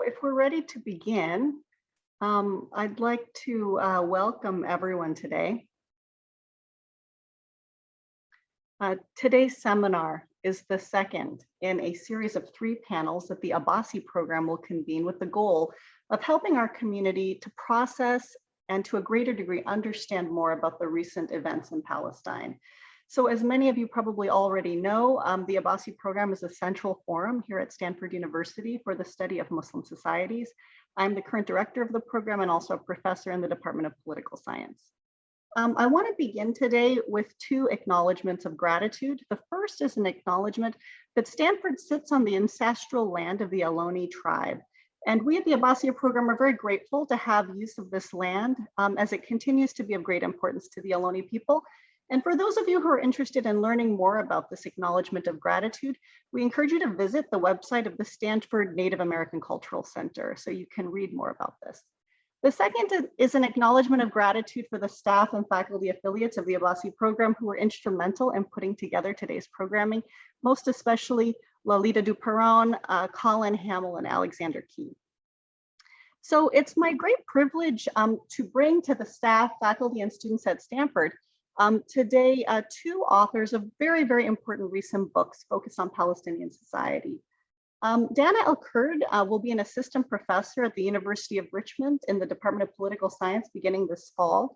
So if we're ready to begin, I'd like to welcome everyone today. Today's seminar is the second in a series of 3 panels that the Abbasi program will convene with the goal of helping our community to process and to a greater degree understand more about the recent events in Palestine. So as many of you probably already know, the Abbasi program is a central forum here at Stanford University for the study of Muslim societies. I'm the current director of the program and also a professor in the Department of Political Science. I want to begin today with 2 acknowledgements of gratitude. The first is an acknowledgement that Stanford sits on the ancestral land of the Ohlone tribe. And we at the Abbasi program are very grateful to have use of this land as it continues to be of great importance to the Ohlone people. And for those of you who are interested in learning more about this acknowledgement of gratitude, we encourage you to visit the website of the Stanford Native American Cultural Center so you can read more about this. The second is an acknowledgement of gratitude for the staff and faculty affiliates of the Abbasi program who were instrumental in putting together today's programming, most especially Lalita Duperon, Colin Hamill, and Alexander Key. So it's my great privilege to bring to the staff, faculty, and students at Stanford today 2 authors of very, very important recent books focused on Palestinian society. Dana El-Kurd will be an assistant professor at the University of Richmond in the Department of Political Science beginning this fall.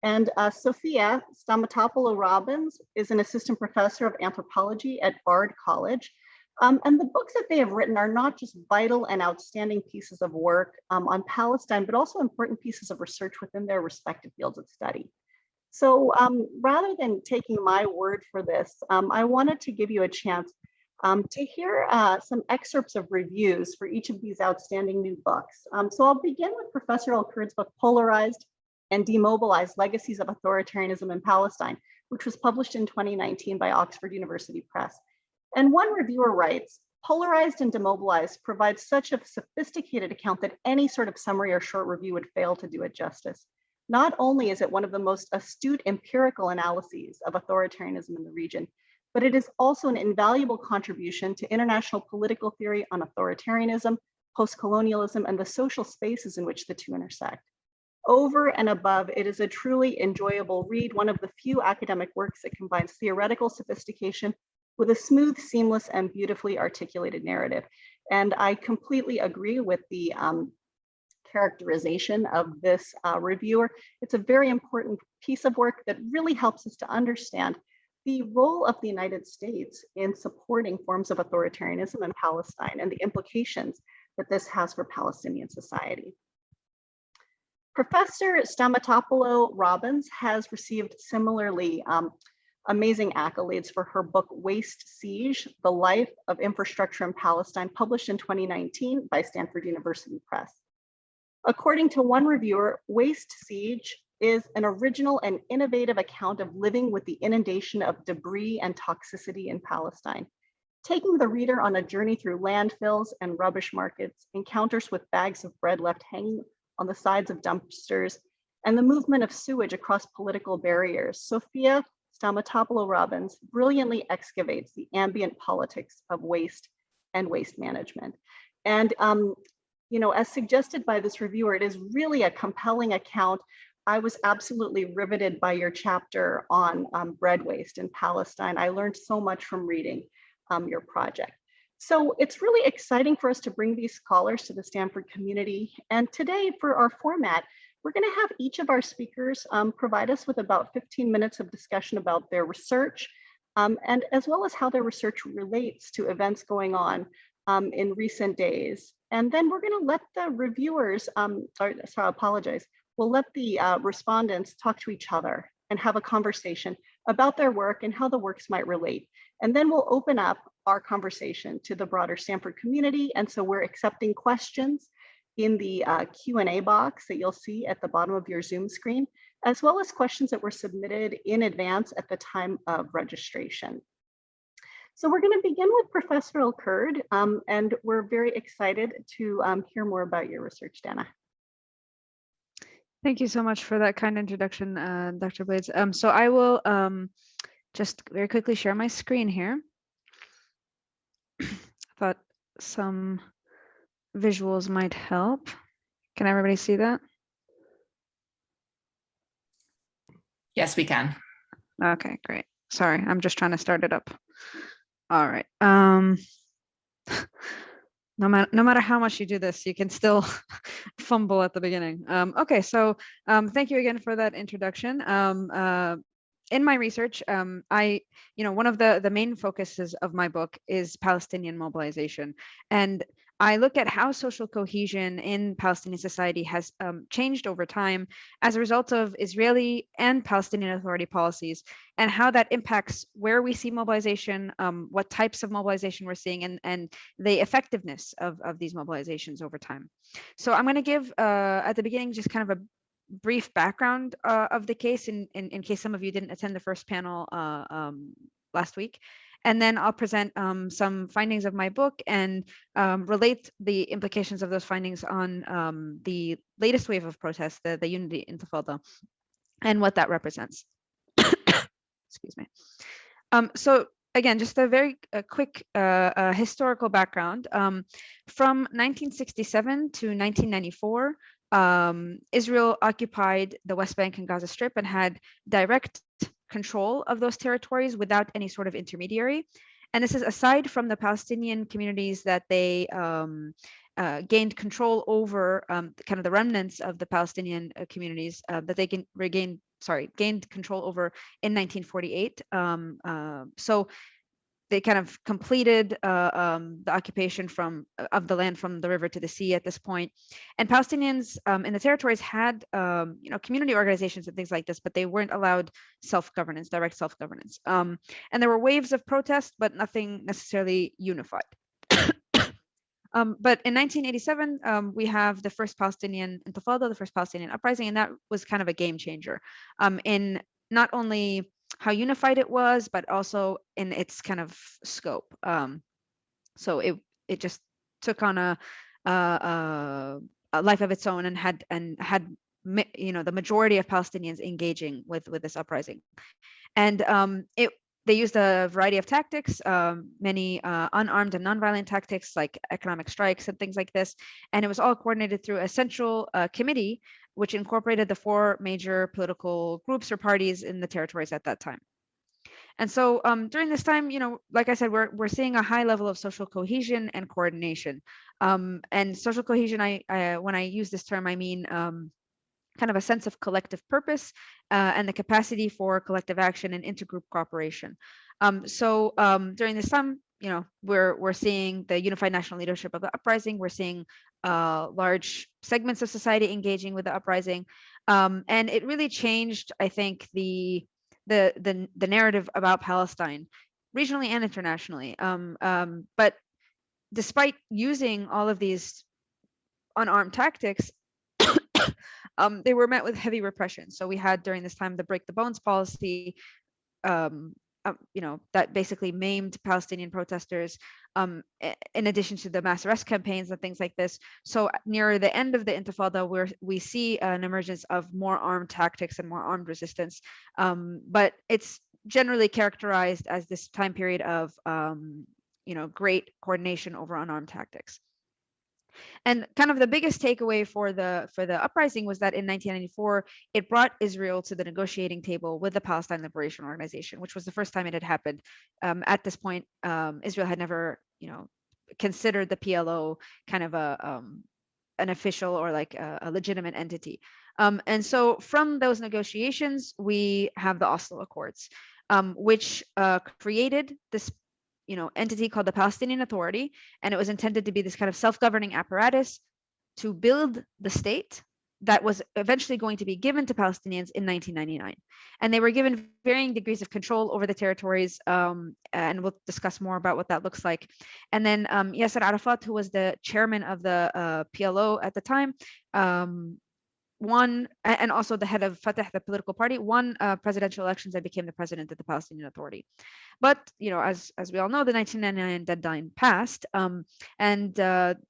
And Sophia Stamatopoulou-Robbins is an assistant professor of anthropology at Bard College. And the books that they have written are not just vital and outstanding pieces of work on Palestine, but also important pieces of research within their respective fields of study. So rather than taking my word for this, I wanted to give you a chance to hear some excerpts of reviews for each of these outstanding new books. So I'll begin with Professor El-Kurd's book, Polarized and Demobilized: Legacies of Authoritarianism in Palestine, which was published in 2019 by Oxford University Press. And one reviewer writes, Polarized and Demobilized provides such a sophisticated account that any sort of summary or short review would fail to do it justice. Not only is it one of the most astute empirical analyses of authoritarianism in the region, but it is also an invaluable contribution to international political theory on authoritarianism, post-colonialism, and the social spaces in which the 2 intersect. Over and above, it is a truly enjoyable read, one of the few academic works that combines theoretical sophistication with a smooth, seamless, and beautifully articulated narrative. And I completely agree with the characterization of this reviewer. It's a very important piece of work that really helps us to understand the role of the United States in supporting forms of authoritarianism in Palestine and the implications that this has for Palestinian society. Professor Stamatopoulou-Robbins has received similarly amazing accolades for her book, Waste Siege: The Life of Infrastructure in Palestine, published in 2019 by Stanford University Press. According to one reviewer, Waste Siege is an original and innovative account of living with the inundation of debris and toxicity in Palestine, taking the reader on a journey through landfills and rubbish markets, encounters with bags of bread left hanging on the sides of dumpsters, and the movement of sewage across political barriers. Sophia Stamatopoulou-Robbins brilliantly excavates the ambient politics of waste and waste management. And you know, as suggested by this reviewer, it is really a compelling account. I was absolutely riveted by your chapter on bread waste in Palestine. I learned so much from reading your project. So it's really exciting for us to bring these scholars to the Stanford community. And today for our format, we're going to have each of our speakers provide us with about 15 minutes of discussion about their research, and as well as how their research relates to events going on in recent days. And then we're going to let the reviewers, we'll let the respondents talk to each other and have a conversation about their work and how the works might relate. And then we'll open up our conversation to the broader Stanford community. And so we're accepting questions in the Q&A box that you'll see at the bottom of your Zoom screen, as well as questions that were submitted in advance at the time of registration. So we're going to begin with Professor El-Kurd, and we're very excited to hear more about your research, Dana. Thank you so much for that kind introduction, Dr. Blades. So I will just very quickly share my screen here. I thought some visuals might help. Can everybody see that? Yes, we can. Okay, great. Sorry, I'm just trying to start it up. All right. No matter how much you do this, you can still fumble at the beginning. Okay, so thank you again for that introduction. In my research, one of the main focuses of my book is Palestinian mobilization, and I look at how social cohesion in Palestinian society has changed over time as a result of Israeli and Palestinian Authority policies, and how that impacts where we see mobilization, what types of mobilization we're seeing, and the effectiveness of these mobilizations over time. So I'm going to give at the beginning just kind of a brief background of the case in case some of you didn't attend the first panel last week. And then I'll present some findings of my book and relate the implications of those findings on the latest wave of protests, the Unity Intifada, and what that represents. Excuse me. So again, just a very quick historical background. From 1967 to 1994, Israel occupied the West Bank and Gaza Strip and had direct control of those territories without any sort of intermediary. And this is aside from the Palestinian communities that they gained control over, kind of the remnants of the Palestinian communities that they gained control over in 1948. So they kind of completed the occupation of the land from the river to the sea at this point. And Palestinians in the territories had community organizations and things like this, but they weren't allowed self-governance, direct self-governance. And there were waves of protest, but nothing necessarily unified. But in 1987, we have the first Palestinian Intifada, the first Palestinian uprising, and that was kind of a game changer in not only how unified it was, but also in its kind of scope. So it just took on a life of its own and had the majority of Palestinians engaging with this uprising, and they used a variety of tactics, many unarmed and nonviolent tactics like economic strikes and things like this. And it was all coordinated through a central committee, which incorporated the four major political groups or parties in the territories at that time. And so during this time, like I said, we're seeing a high level of social cohesion and coordination. And social cohesion, when I use this term, I mean kind of a sense of collective purpose and the capacity for collective action and intergroup cooperation. So during this time, we're seeing the unified national leadership of the uprising. We're seeing large segments of society engaging with the uprising, and it really changed, I think, the narrative about Palestine, regionally and internationally. But despite using all of these unarmed tactics, they were met with heavy repression. So we had during this time the break the bones policy, that basically maimed Palestinian protesters, in addition to the mass arrest campaigns and things like this. So near the end of the Intifada, we see an emergence of more armed tactics and more armed resistance. But it's generally characterized as this time period of great coordination over unarmed tactics. And kind of the biggest takeaway for the uprising was that in 1994, it brought Israel to the negotiating table with the Palestine Liberation Organization, which was the first time it had happened. At this point, Israel had never, considered the PLO kind of an official or like a legitimate entity. And so from those negotiations, we have the Oslo Accords, which created this entity called the Palestinian Authority, and it was intended to be this kind of self-governing apparatus to build the state that was eventually going to be given to Palestinians in 1999. And they were given varying degrees of control over the territories, and we'll discuss more about what that looks like. And then Yasser Arafat, who was the chairman of the PLO at the time, won, and also the head of Fatah, the political party, won presidential elections and became the president of the Palestinian Authority. But as we all know, the 1999 deadline passed, and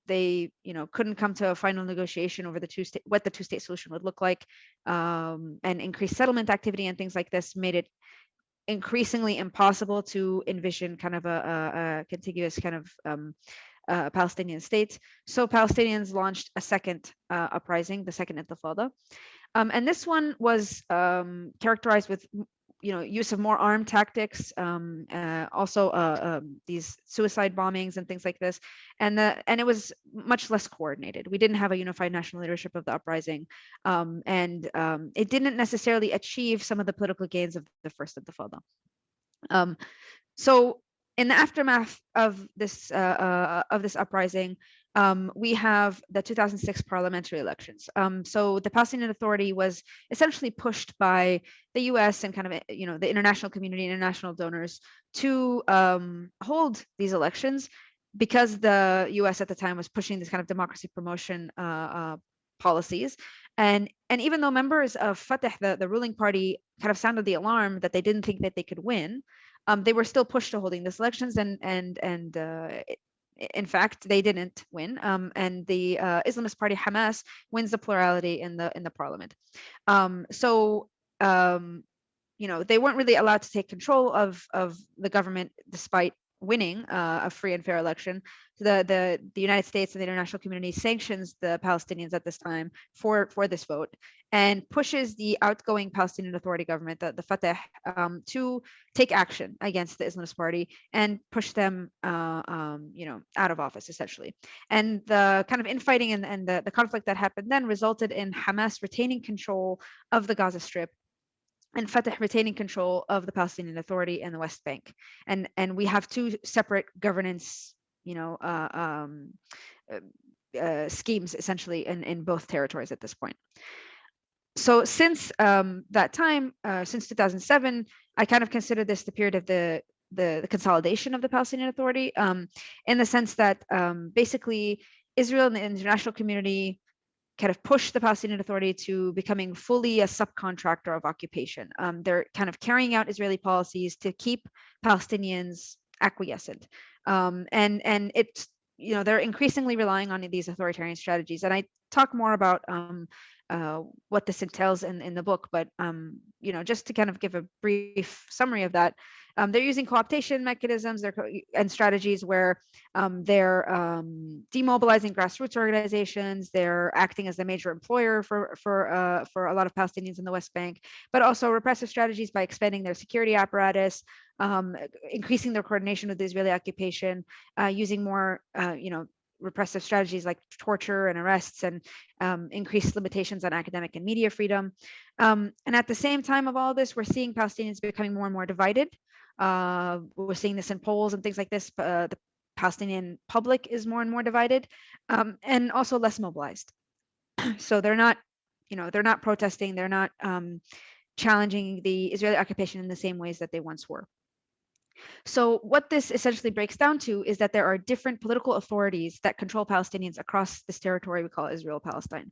they couldn't come to a final negotiation over what the two-state solution would look like, and increased settlement activity and things like this made it increasingly impossible to envision kind of a contiguous kind of Palestinian state. So Palestinians launched a second uprising, the second Intifada. And this one was characterized with use of more armed tactics, also these suicide bombings and things like this, and it was much less coordinated. We didn't have a unified national leadership of the uprising, and it didn't necessarily achieve some of the political gains of the first Intifada. So in the aftermath of this uprising, we have the 2006 parliamentary elections. So the Palestinian Authority was essentially pushed by the U.S. and kind of the international community, international donors, to hold these elections because the U.S. at the time was pushing this kind of democracy promotion policies. And even though members of Fatah, the ruling party, kind of sounded the alarm that they didn't think that they could win, they were still pushed to holding these elections, and in fact, they didn't win. And the Islamist party Hamas wins the plurality in the parliament. So they weren't really allowed to take control of the government despite winning a free and fair election. The United States and the international community sanctions the Palestinians at this time for this vote, and pushes the outgoing Palestinian Authority government, the Fatah, to take action against the Islamist party and push them out of office, essentially. And the kind of infighting and the conflict that happened then resulted in Hamas retaining control of the Gaza Strip and Fatah retaining control of the Palestinian Authority and the West Bank. And we have two separate governance, schemes essentially in both territories at this point. So since that time, since 2007, I kind of consider this the period of the consolidation of the Palestinian Authority, in the sense that basically Israel and the international community kind of push the Palestinian Authority to becoming fully a subcontractor of occupation. They're kind of carrying out Israeli policies to keep Palestinians acquiescent, and it's they're increasingly relying on these authoritarian strategies. And I talk more about what this entails in the book, but just to kind of give a brief summary of that. They're using co-optation mechanisms and strategies where they're demobilizing grassroots organizations. They're acting as the major employer for a lot of Palestinians in the West Bank, but also repressive strategies by expanding their security apparatus, increasing their coordination with the Israeli occupation, using more repressive strategies like torture and arrests, and increased limitations on academic and media freedom. And at the same time of all this, we're seeing Palestinians becoming more and more divided. We're seeing this in polls and things like this. The Palestinian public is more and more divided, and also less mobilized. So they're not protesting. They're not challenging the Israeli occupation in the same ways that they once were. So what this essentially breaks down to is that there are different political authorities that control Palestinians across this territory we call Israel-Palestine.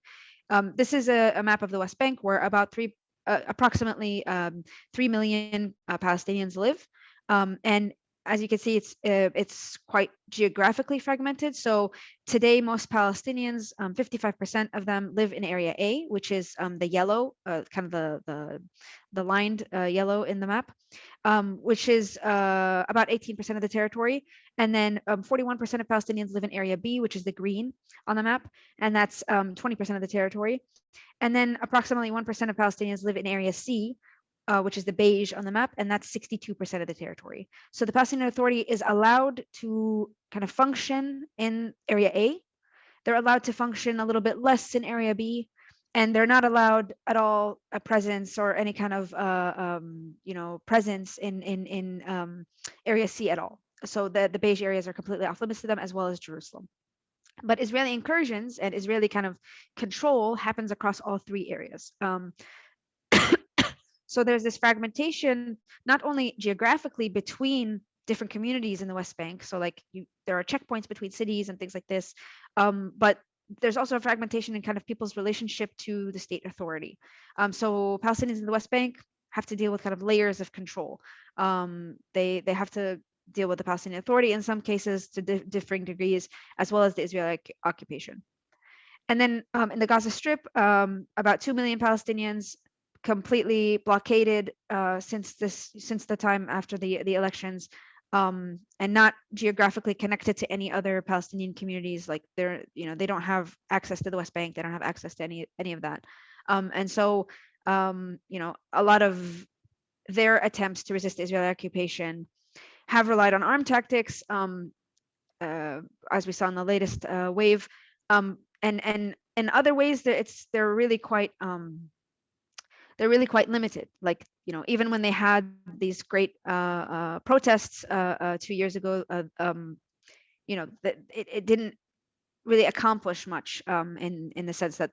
This is a map of the West Bank where about approximately 3 million Palestinians live. And as you can see, it's quite geographically fragmented. So today, most Palestinians, 55% of them live in Area A, which is the yellow, kind of the lined yellow in the map, which is about 18% of the territory. And then 41% of Palestinians live in Area B, which is the green on the map, and that's 20% of the territory. And then approximately 1% of Palestinians live in Area C, which is the beige on the map, and that's 62% of the territory. So the Palestinian Authority is allowed to kind of function in Area A. They're allowed to function a little bit less in Area B, and they're not allowed at all a presence or any kind of presence in Area C at all. So the beige areas are completely off limits to them, as well as Jerusalem. But Israeli incursions and Israeli kind of control happens across all three areas. So there's this fragmentation, not only geographically between different communities in the West Bank. So like there are checkpoints between cities and things like this, but there's also a fragmentation in kind of people's relationship to the state authority. So Palestinians in the West Bank have to deal with kind of layers of control. They have to deal with the Palestinian Authority in some cases to differing degrees, as well as the Israeli occupation. And then in the Gaza Strip, about 2 million Palestinians completely blockaded since the time after the elections, and not geographically connected to any other Palestinian communities. Like they don't have access to the West Bank. They don't have access to any of that. And so, a lot of their attempts to resist Israeli occupation have relied on armed tactics, as we saw in the latest wave, and in other ways they're really quite limited. Like, even when they had these great protests 2 years ago, that it didn't really accomplish much, in the sense that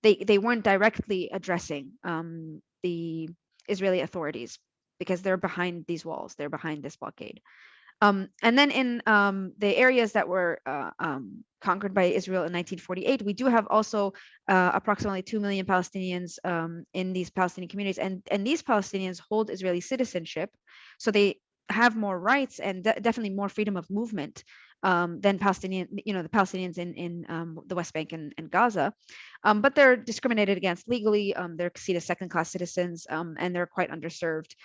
they weren't directly addressing the Israeli authorities, because they're behind these walls, they're behind this blockade. And then in the areas that were conquered by Israel in 1948, we do have also approximately 2 million Palestinians in these Palestinian communities, and these Palestinians hold Israeli citizenship, so they have more rights and definitely more freedom of movement than the Palestinians in the West Bank and Gaza, but they're discriminated against legally. They're seen as second-class citizens, and they're quite underserved.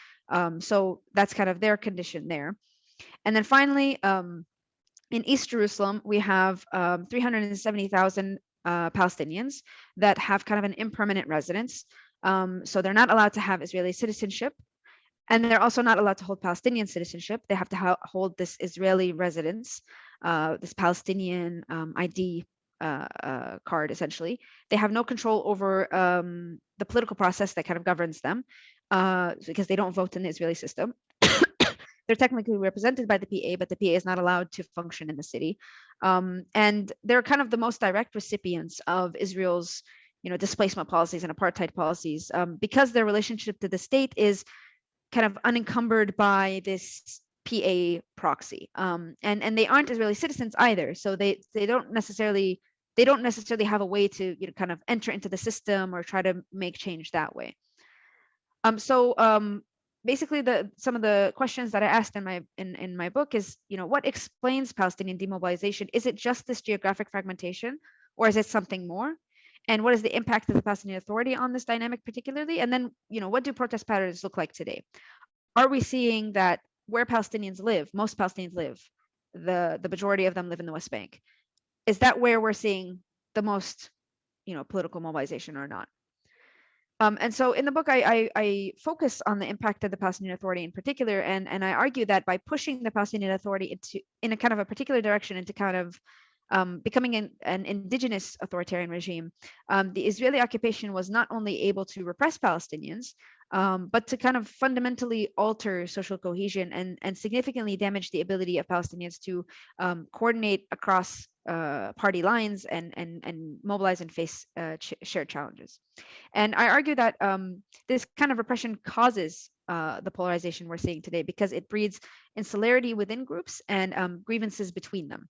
So that's kind of their condition there. And then finally, in East Jerusalem, we have 370,000 Palestinians that have kind of an impermanent residence. So they're not allowed to have Israeli citizenship, and they're also not allowed to hold Palestinian citizenship. They have to hold this Israeli residence, this Palestinian ID card, essentially. They have no control over the political process that kind of governs them, because they don't vote in the Israeli system. They're technically represented by the PA, but the PA is not allowed to function in the city. And they're kind of the most direct recipients of Israel's, displacement policies and apartheid policies, because their relationship to the state is kind of unencumbered by this PA proxy. And they aren't Israeli citizens either, so they don't necessarily have a way to kind of enter into the system or try to make change that way. Basically, some of the questions that I asked in my book is, what explains Palestinian demobilization? Is it just this geographic fragmentation, or is it something more? And what is the impact of the Palestinian Authority on this dynamic particularly? And then, what do protest patterns look like today? Are we seeing that where Palestinians live, most Palestinians live, the majority of them live in the West Bank? Is that where we're seeing the most, political mobilization or not? And so in the book, I focus on the impact of the Palestinian Authority in particular, and I argue that by pushing the Palestinian Authority in a kind of a particular direction, into kind of becoming an indigenous authoritarian regime, the Israeli occupation was not only able to repress Palestinians, but to kind of fundamentally alter social cohesion and significantly damage the ability of Palestinians to coordinate across party lines and mobilize and face shared challenges. And I argue that this kind of repression causes the polarization we're seeing today, because it breeds insularity within groups and grievances between them,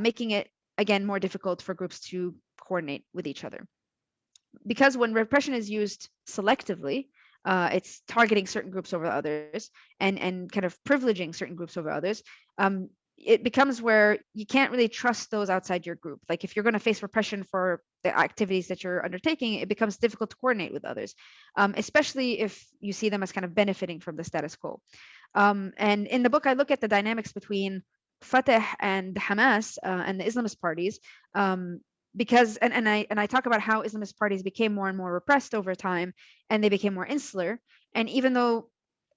making it, again, more difficult for groups to coordinate with each other. Because when repression is used selectively, it's targeting certain groups over others and kind of privileging certain groups over others. It becomes where you can't really trust those outside your group. Like, if you're going to face repression for the activities that you're undertaking, it becomes difficult to coordinate with others, especially if you see them as kind of benefiting from the status quo. And in the book, I look at the dynamics between Fatah and Hamas and the Islamist parties, because and I talk about how Islamist parties became more and more repressed over time, and they became more insular. And even though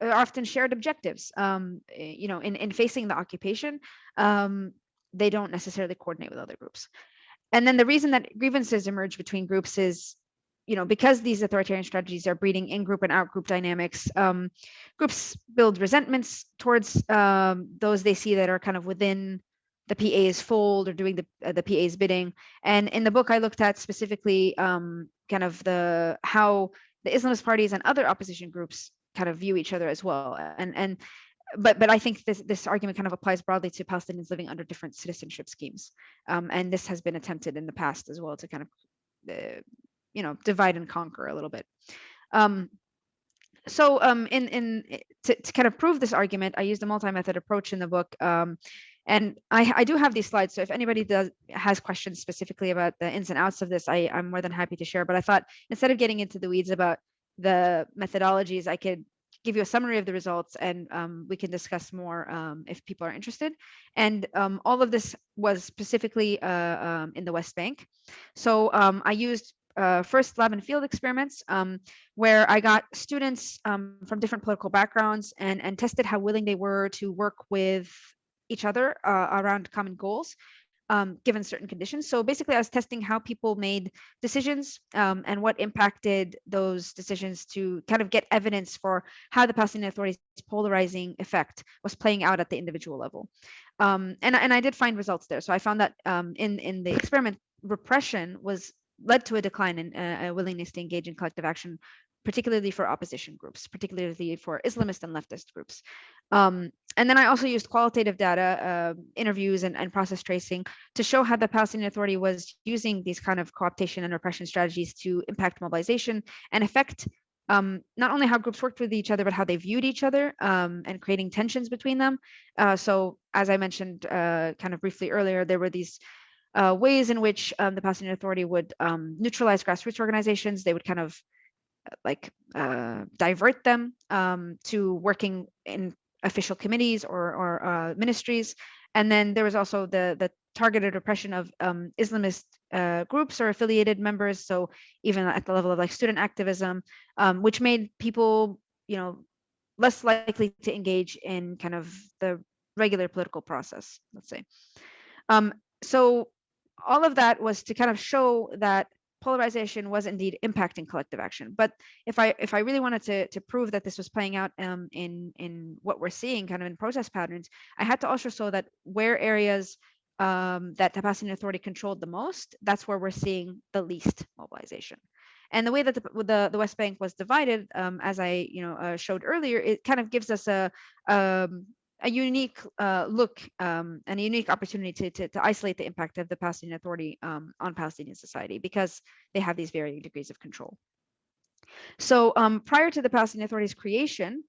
often shared objectives, in facing the occupation, they don't necessarily coordinate with other groups. And then the reason that grievances emerge between groups is, because these authoritarian strategies are breeding in-group and out-group dynamics, groups build resentments towards those they see that are kind of within the PA's fold or doing the PA's bidding. And in the book, I looked at specifically kind of how the Islamist parties and other opposition groups kind of view each other as well. But I think this argument kind of applies broadly to Palestinians living under different citizenship schemes. And this has been attempted in the past as well to kind of, divide and conquer a little bit. To kind of prove this argument, I used a multi-method approach in the book. And I do have these slides, so if anybody has questions specifically about the ins and outs of this, I'm more than happy to share. But I thought, instead of getting into the weeds about the methodologies, I could give you a summary of the results, and we can discuss more if people are interested. And all of this was specifically in the West Bank. So I used first lab and field experiments where I got students from different political backgrounds and tested how willing they were to work with each other around common goals. Given certain conditions. So basically, I was testing how people made decisions and what impacted those decisions to kind of get evidence for how the Palestinian Authority's polarizing effect was playing out at the individual level. And I did find results there. So I found that in the experiment, repression led to a decline in a willingness to engage in collective action, particularly for opposition groups, particularly for Islamist and leftist groups. And then I also used qualitative data, interviews and process tracing to show how the Palestinian Authority was using these kind of co-optation and repression strategies to impact mobilization and affect not only how groups worked with each other, but how they viewed each other and creating tensions between them. So as I mentioned kind of briefly earlier, there were these ways in which the Palestinian Authority would neutralize grassroots organizations. They would kind of divert them to working in official committees or ministries. And then there was also the targeted repression of Islamist groups or affiliated members. So even at the level of like student activism, which made people, less likely to engage in kind of the regular political process, let's say. So all of that was to kind of show that polarization was indeed impacting collective action. But if I really wanted to prove that this was playing out in what we're seeing kind of in protest patterns, I had to also show that where areas that the Palestinian Authority controlled the most, that's where we're seeing the least mobilization. And the way that the West Bank was divided, as I showed earlier, it kind of gives us a unique look and a unique opportunity to isolate the impact of the Palestinian Authority on Palestinian society, because they have these varying degrees of control. So prior to the Palestinian Authority's creation,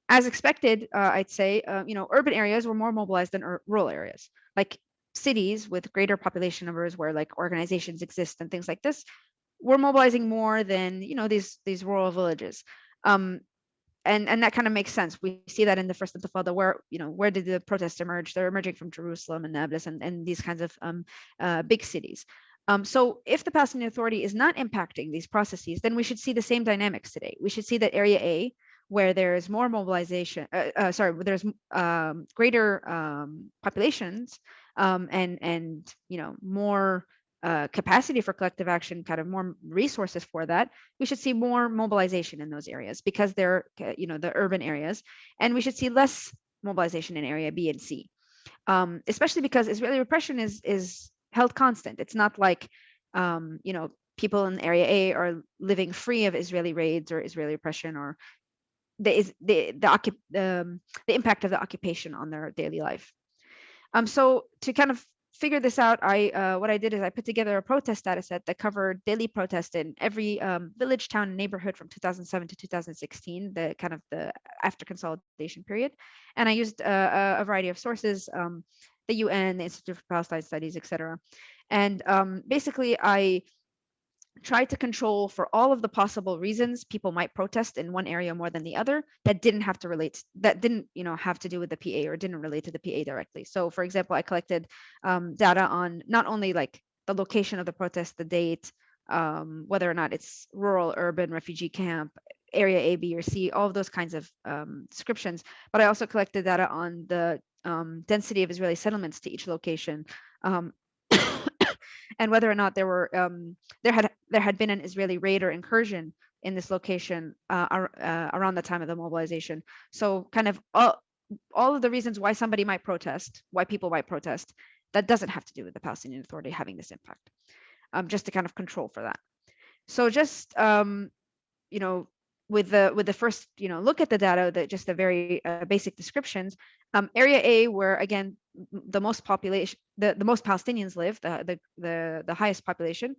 as expected, I'd say, urban areas were more mobilized than rural areas. Like cities with greater population numbers where like organizations exist and things like this were mobilizing more than, these rural villages. And that kind of makes sense. We see that in the first Intifada, where did the protests emerge? They're emerging from Jerusalem and Nablus and these kinds of big cities. So if the Palestinian Authority is not impacting these processes, then we should see the same dynamics today. We should see that Area A, where there's more mobilization, where there's greater populations and more capacity for collective action, kind of more resources for that, we should see more mobilization in those areas because they're, the urban areas, and we should see less mobilization in area B and C, especially because Israeli repression is held constant. It's not like, people in area A are living free of Israeli raids or Israeli repression or the impact of the occupation on their daily life. So to kind of figure this out, what I did is I put together a protest data set that covered daily protests in every village, town, and neighborhood from 2007 to 2016, the kind of the after consolidation period. And I used a variety of sources, the UN, the Institute for Palestine Studies, etc. And basically, I tried to control for all of the possible reasons people might protest in one area more than the other that didn't have to have to do with the PA or didn't relate to the PA directly. So for example, I collected data on not only like the location of the protest, the date, whether or not it's rural, urban, refugee camp, area A, B, or C, all of those kinds of descriptions, but I also collected data on the density of Israeli settlements to each location, and whether or not there had been an Israeli raid or incursion in this location around the time of the mobilization. So kind of all of the reasons why somebody might protest, why people might protest, that doesn't have to do with the Palestinian Authority having this impact, just to kind of control for that. So just with the first look at the data, just the very basic descriptions, area A, where again the most population, the most Palestinians live, the highest population,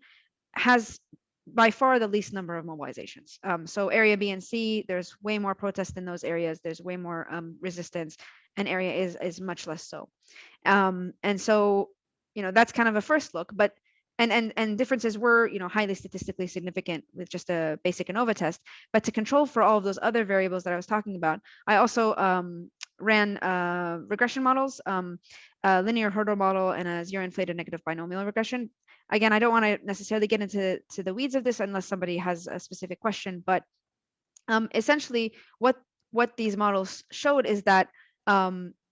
has by far the least number of mobilizations. So area B and C, there's way more protest in those areas. There's way more resistance, and area is much less so. And so that's kind of a first look. But and differences were, highly statistically significant with just a basic ANOVA test. But to control for all of those other variables that I was talking about, I also ran regression models, a linear hurdle model and a zero inflated negative binomial regression. Again, I don't want to necessarily get into the weeds of this unless somebody has a specific question, but essentially what these models showed is that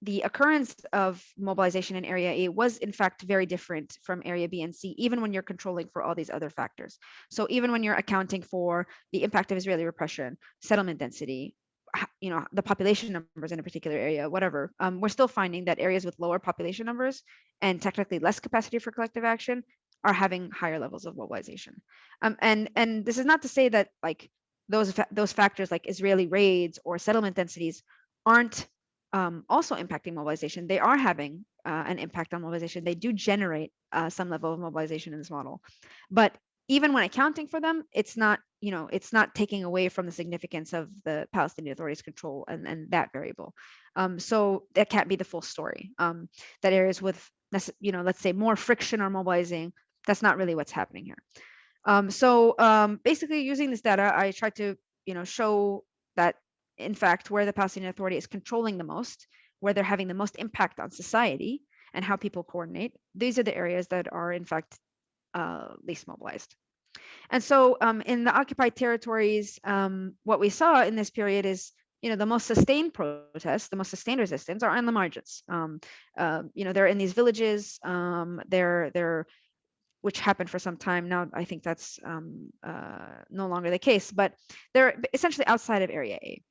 the occurrence of mobilization in Area A was in fact very different from Area B and C, even when you're controlling for all these other factors. So even when you're accounting for the impact of Israeli repression, settlement density, the population numbers in a particular area, whatever, we're still finding that areas with lower population numbers and technically less capacity for collective action are having higher levels of mobilization. And this is not to say that like those factors like Israeli raids or settlement densities aren't also impacting mobilization. They are having an impact on mobilization. They do generate some level of mobilization in this model. But even when accounting for them, it's not, it's not taking away from the significance of the Palestinian Authority's control and that variable. So that can't be the full story. That areas with, let's say more friction are mobilizing, that's not really what's happening here. So basically using this data, I tried to, show that in fact, where the Palestinian Authority is controlling the most, where they're having the most impact on society and how people coordinate, these are the areas that are in fact least mobilized. And so in the occupied territories, what we saw in this period is, the most sustained protests, the most sustained resistance are on the margins. They're in these villages, they're which happened for some time now. I think that's no longer the case, but they're essentially outside of Area A.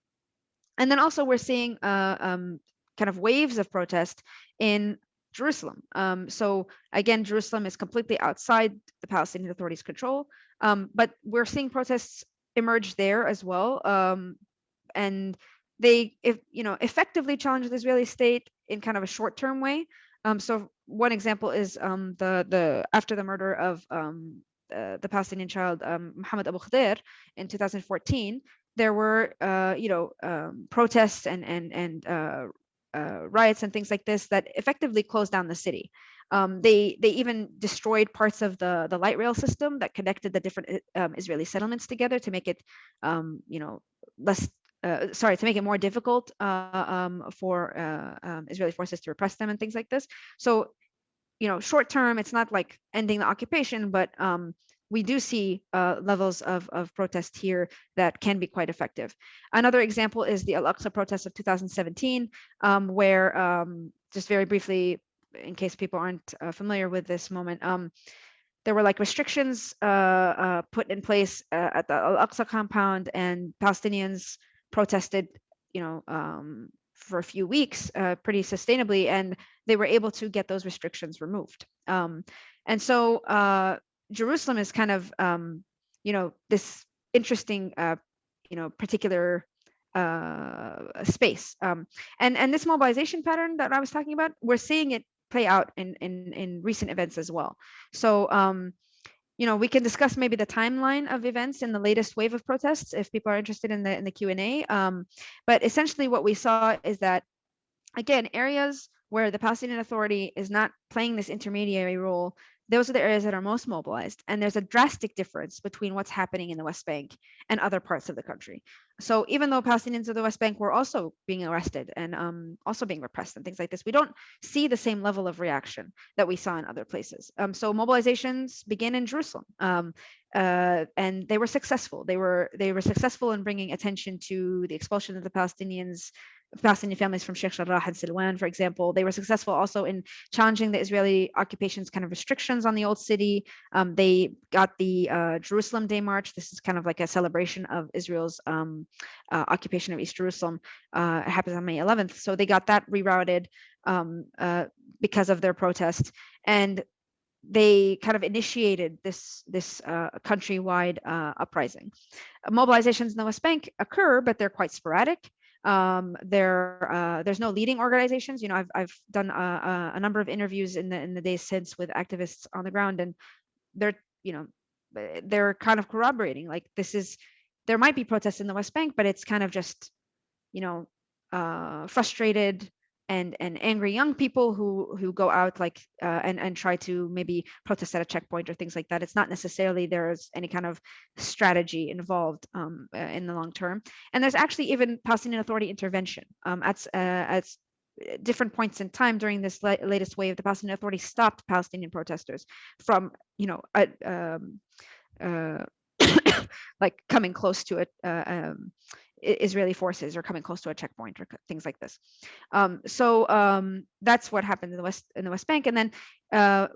And then also we're seeing kind of waves of protest in Jerusalem. So again, Jerusalem is completely outside the Palestinian Authority's control, but we're seeing protests emerge there as well. And they, effectively challenge the Israeli state in kind of a short-term way. So one example is the after the murder of the Palestinian child Mohammad Abukhdeir in 2014, there were protests and riots and things like this that effectively closed down the city. They even destroyed parts of the light rail system that connected the different Israeli settlements together to make it less to make it more difficult for Israeli forces to repress them and things like this. So, short term, it's not like ending the occupation, but we do see levels of protest here that can be quite effective. Another example is the Al-Aqsa Protests of 2017, where, just very briefly, in case people aren't familiar with this moment, there were like restrictions put in place at the Al-Aqsa compound, and Palestinians protested, for a few weeks pretty sustainably, and they were able to get those restrictions removed. And so Jerusalem is kind of, this interesting, particular space. And this mobilization pattern that I was talking about, we're seeing it play out in recent events as well. So, we can discuss maybe the timeline of events in the latest wave of protests if people are interested in the Q&A. But essentially what we saw is that, again, areas where the Palestinian Authority is not playing this intermediary role, those are the areas that are most mobilized. And there's a drastic difference between what's happening in the West Bank and other parts of the country. So even though Palestinians of the West Bank were also being arrested and also being repressed and things like this, we don't see the same level of reaction that we saw in other places. So mobilizations began in Jerusalem, and they were successful. They were successful in bringing attention to the expulsion of the Palestinian families from Sheikh Jarrah and Silwan, for example. They were successful also in challenging the Israeli occupation's kind of restrictions on the old city. They got the Jerusalem Day March. This is kind of like a celebration of Israel's occupation of East Jerusalem. It happens on May 11th. So they got that rerouted because of their protest. And they kind of initiated this countrywide uprising. Mobilizations in the West Bank occur, but they're quite sporadic. There's no leading organizations. I've done a number of interviews in the days since with activists on the ground, and they're kind of corroborating like there might be protests in the West Bank, but it's kind of just frustrated and angry young people who go out like and try to maybe protest at a checkpoint or things like that. It's not necessarily there's any kind of strategy involved in the long term. And there's actually even Palestinian Authority intervention at different points in time during this latest wave. The Palestinian Authority stopped Palestinian protesters from, like coming close to it. Israeli forces or coming close to a checkpoint or things like this. That's what happened in the West Bank. And then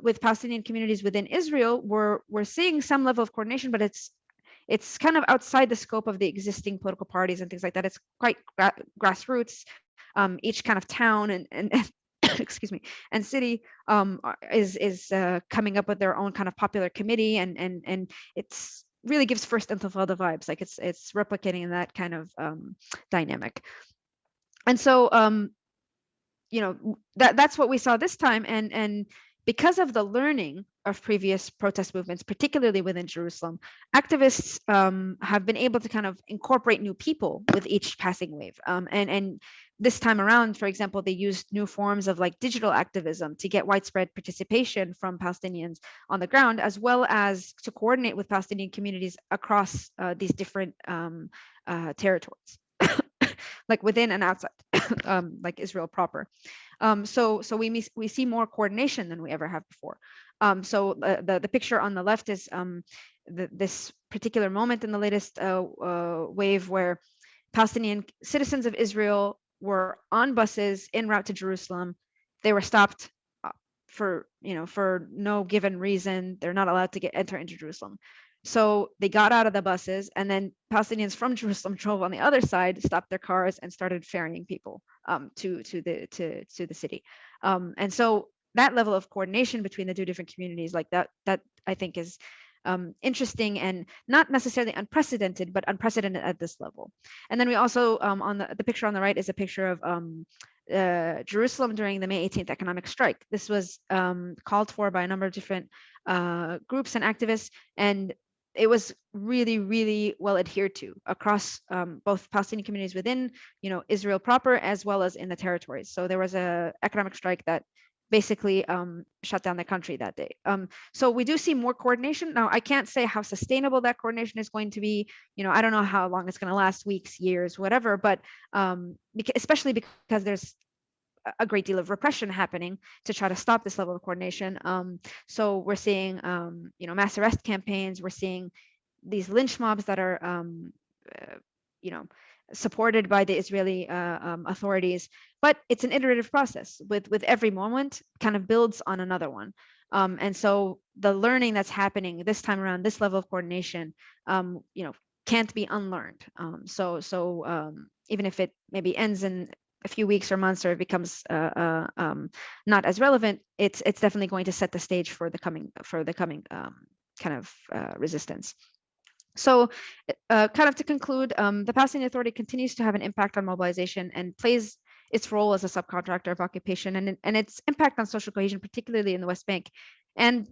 with Palestinian communities within Israel, we're seeing some level of coordination, but it's kind of outside the scope of the existing political parties and things like that. It's quite grassroots. Each kind of town and excuse me, and city is coming up with their own kind of popular committee, and it's really gives first Intifada vibes. Like it's replicating that kind of dynamic. And so that's what we saw this time, and because of the learning of previous protest movements, particularly within Jerusalem, activists have been able to kind of incorporate new people with each passing wave. And this time around, for example, they used new forms of like digital activism to get widespread participation from Palestinians on the ground, as well as to coordinate with Palestinian communities across these different territories, like within and outside, like Israel proper. So we see more coordination than we ever have before. So the picture on the left is this particular moment in the latest wave where Palestinian citizens of Israel were on buses en route to Jerusalem. They were stopped for no given reason. They're not allowed to enter into Jerusalem. So they got out of the buses, and then Palestinians from Jerusalem drove on the other side, stopped their cars, and started ferrying people to the city. And so that level of coordination between the two different communities, like that I think is interesting and not necessarily unprecedented, but unprecedented at this level. And then we also on the picture on the right is a picture of Jerusalem during the May 18th economic strike. This was called for by a number of different groups and activists, and it was really, really well adhered to across both Palestinian communities within, Israel proper, as well as in the territories. So there was an economic strike that basically shut down the country that day. So we do see more coordination. Now, I can't say how sustainable that coordination is going to be. I don't know how long it's going to last, weeks, years, whatever, but especially because there's a great deal of repression happening to try to stop this level of coordination. So we're seeing, mass arrest campaigns. We're seeing these lynch mobs that are, supported by the Israeli authorities. But it's an iterative process. With every moment, kind of builds on another one. And so the learning that's happening this time around, this level of coordination, can't be unlearned. So even if it maybe ends in a few weeks or months, or it becomes not as relevant, it's definitely going to set the stage for the coming kind of resistance. So kind of to conclude, the Palestinian Authority continues to have an impact on mobilization and plays its role as a subcontractor of occupation, and its impact on social cohesion, particularly in the West Bank and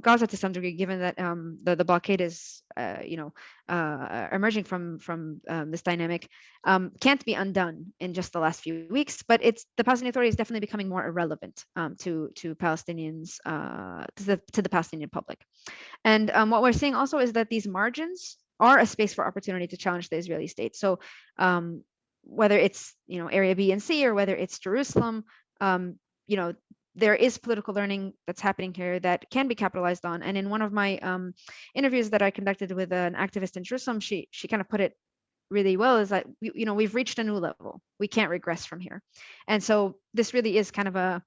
Gaza to some degree, given that the blockade is emerging from this dynamic, can't be undone in just the last few weeks. But the Palestinian Authority is definitely becoming more irrelevant to Palestinians, to the Palestinian public. And what we're seeing also is that these margins are a space for opportunity to challenge the Israeli state. So whether it's area B and C, or whether it's Jerusalem, there is political learning that's happening here that can be capitalized on. And in one of my interviews that I conducted with an activist in Jerusalem, she kind of put it really well, is that we've reached a new level. We can't regress from here. And so this really is kind of a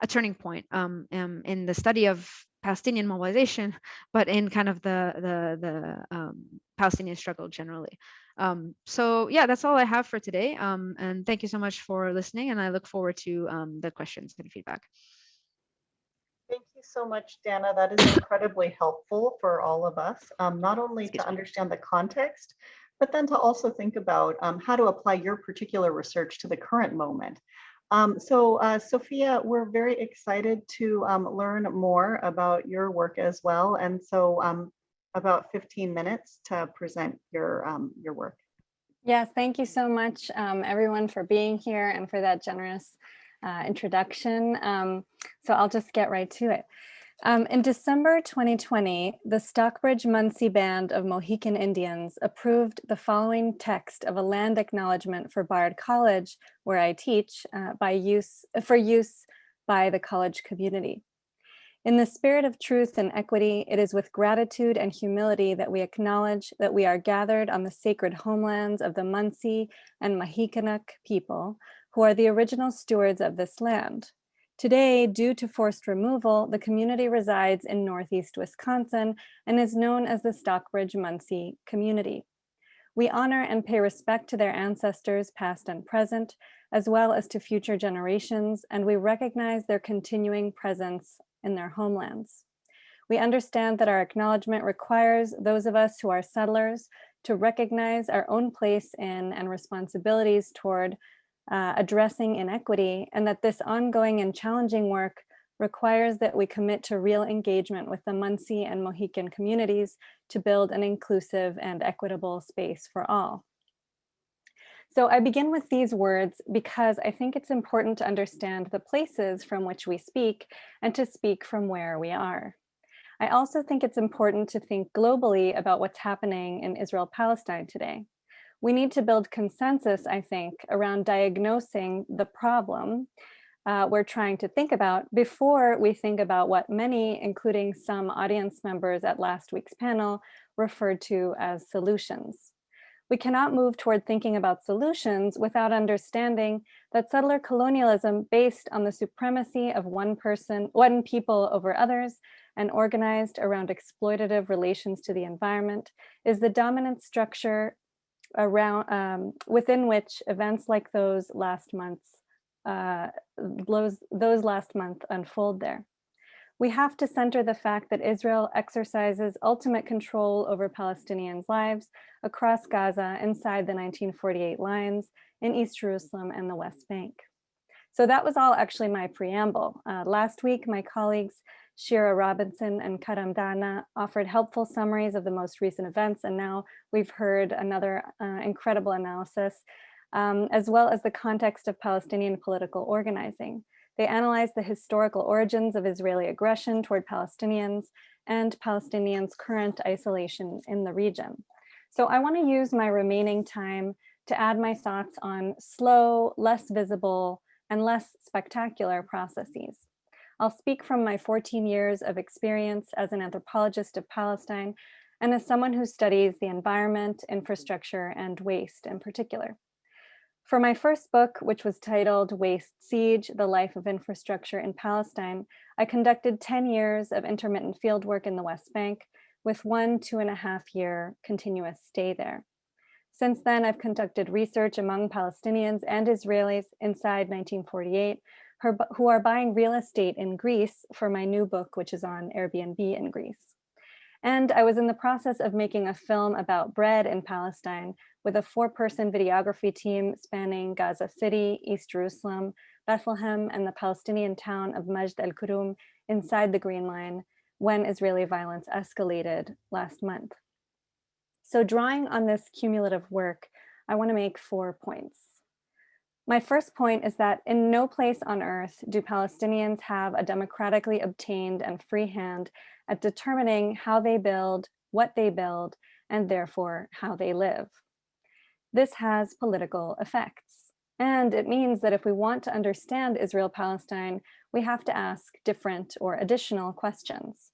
turning point in the study of Palestinian mobilization, but in kind of the Palestinian struggle generally. So yeah, that's all I have for today. And thank you so much for listening. And I look forward to the questions and feedback. Thank you so much, Dana. That is incredibly helpful for all of us, not only to understand the context, but then to also think about how to apply your particular research to the current moment. Sophia, we're very excited to learn more about your work as well. And so about 15 minutes to present your work. Yes, thank you so much, everyone, for being here and for that generous introduction. So I'll just get right to it. In December 2020, the Stockbridge-Munsee Band of Mohican Indians approved the following text of a land acknowledgement for Bard College, where I teach, for use by the college community. In the spirit of truth and equity, it is with gratitude and humility that we acknowledge that we are gathered on the sacred homelands of the Munsee and Mohicannock people, who are the original stewards of this land. Today, due to forced removal, the community resides in Northeast Wisconsin and is known as the Stockbridge-Munsee community. We honor and pay respect to their ancestors, past and present, as well as to future generations, and we recognize their continuing presence in their homelands. We understand that our acknowledgement requires those of us who are settlers to recognize our own place in and responsibilities toward addressing inequity, and that this ongoing and challenging work requires that we commit to real engagement with the Munsee and Mohican communities to build an inclusive and equitable space for all. So I begin with these words because I think it's important to understand the places from which we speak and to speak from where we are. I also think it's important to think globally about what's happening in Israel-Palestine today. We need to build consensus, I think, around diagnosing the problem we're trying to think about before we think about what many, including some audience members at last week's panel, referred to as solutions. We cannot move toward thinking about solutions without understanding that settler colonialism based on the supremacy of one people over others and organized around exploitative relations to the environment is the dominant structure around within which events like those last month unfold there. We have to center the fact that Israel exercises ultimate control over Palestinians' lives across Gaza inside the 1948 lines in East Jerusalem and the West Bank. So that was all actually my preamble. Last week, my colleagues Shira Robinson and Karam Dana offered helpful summaries of the most recent events, and now we've heard another incredible analysis, as well as the context of Palestinian political organizing. They analyzed the historical origins of Israeli aggression toward Palestinians and Palestinians' current isolation in the region. So I want to use my remaining time to add my thoughts on slow, less visible, and less spectacular processes. I'll speak from my 14 years of experience as an anthropologist of Palestine and as someone who studies the environment, infrastructure, and waste in particular. For my first book, which was titled Waste Siege, The Life of Infrastructure in Palestine, I conducted 10 years of intermittent fieldwork in the West Bank with 2.5 year continuous stay there. Since then, I've conducted research among Palestinians and Israelis inside 1948 who are buying real estate in Greece for my new book, which is on Airbnb in Greece. And I was in the process of making a film about bread in Palestine with a 4-person videography team spanning Gaza City, East Jerusalem, Bethlehem, and the Palestinian town of Majd al-Kurum inside the Green Line when Israeli violence escalated last month. So drawing on this cumulative work, I want to make 4 points. My first point is that in no place on earth do Palestinians have a democratically obtained and free hand at determining how they build, what they build, and therefore how they live. This has political effects. And it means that if we want to understand Israel-Palestine, we have to ask different or additional questions.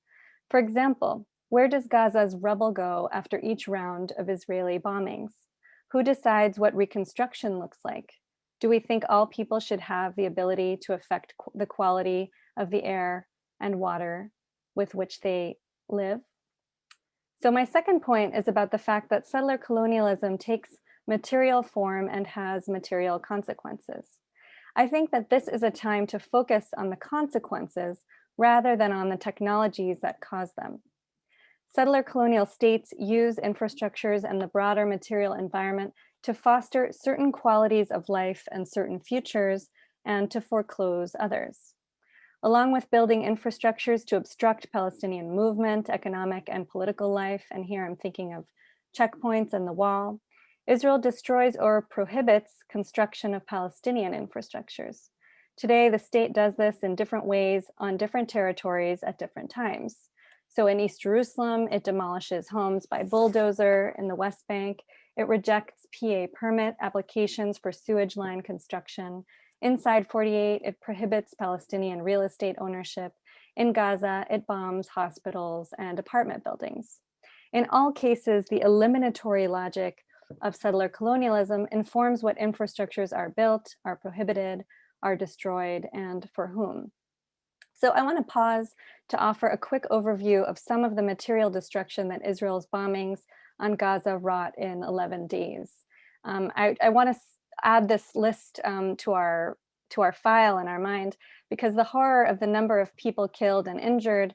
For example, where does Gaza's rubble go after each round of Israeli bombings? Who decides what reconstruction looks like? Do we think all people should have the ability to affect the quality of the air and water with which they live? So my second point is about the fact that settler colonialism takes material form and has material consequences. I think that this is a time to focus on the consequences rather than on the technologies that cause them. Settler colonial states use infrastructures and the broader material environment to foster certain qualities of life and certain futures, and to foreclose others. Along with building infrastructures to obstruct Palestinian movement, economic and political life, and here I'm thinking of checkpoints and the wall, Israel destroys or prohibits construction of Palestinian infrastructures. Today, the state does this in different ways on different territories at different times. So in East Jerusalem, it demolishes homes by bulldozer. In the West Bank, it rejects PA permit applications for sewage line construction. Inside 48, it prohibits Palestinian real estate ownership. In Gaza, it bombs hospitals and apartment buildings. In all cases, the eliminatory logic of settler colonialism informs what infrastructures are built, are prohibited, are destroyed, and for whom. So I want to pause to offer a quick overview of some of the material destruction that Israel's bombings on Gaza wrought in 11 days. I want to add this list to our file in our mind, because the horror of the number of people killed and injured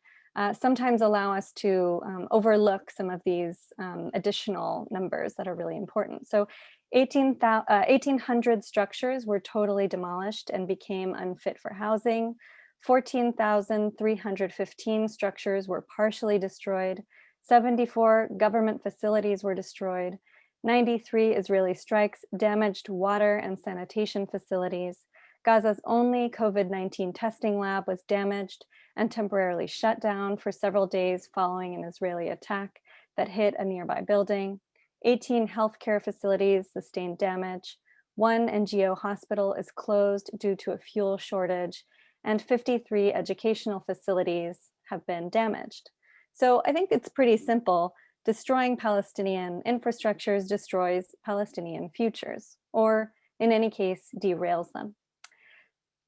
sometimes allow us to overlook some of these additional numbers that are really important. So 1,800 structures were totally demolished and became unfit for housing. 14,315 structures were partially destroyed. 74 government facilities were destroyed. 93 Israeli strikes damaged water and sanitation facilities. Gaza's only COVID-19 testing lab was damaged and temporarily shut down for several days following an Israeli attack that hit a nearby building. 18 healthcare facilities sustained damage. 1 NGO hospital is closed due to a fuel shortage, and 53 educational facilities have been damaged. So I think it's pretty simple. Destroying Palestinian infrastructures destroys Palestinian futures, or in any case, derails them.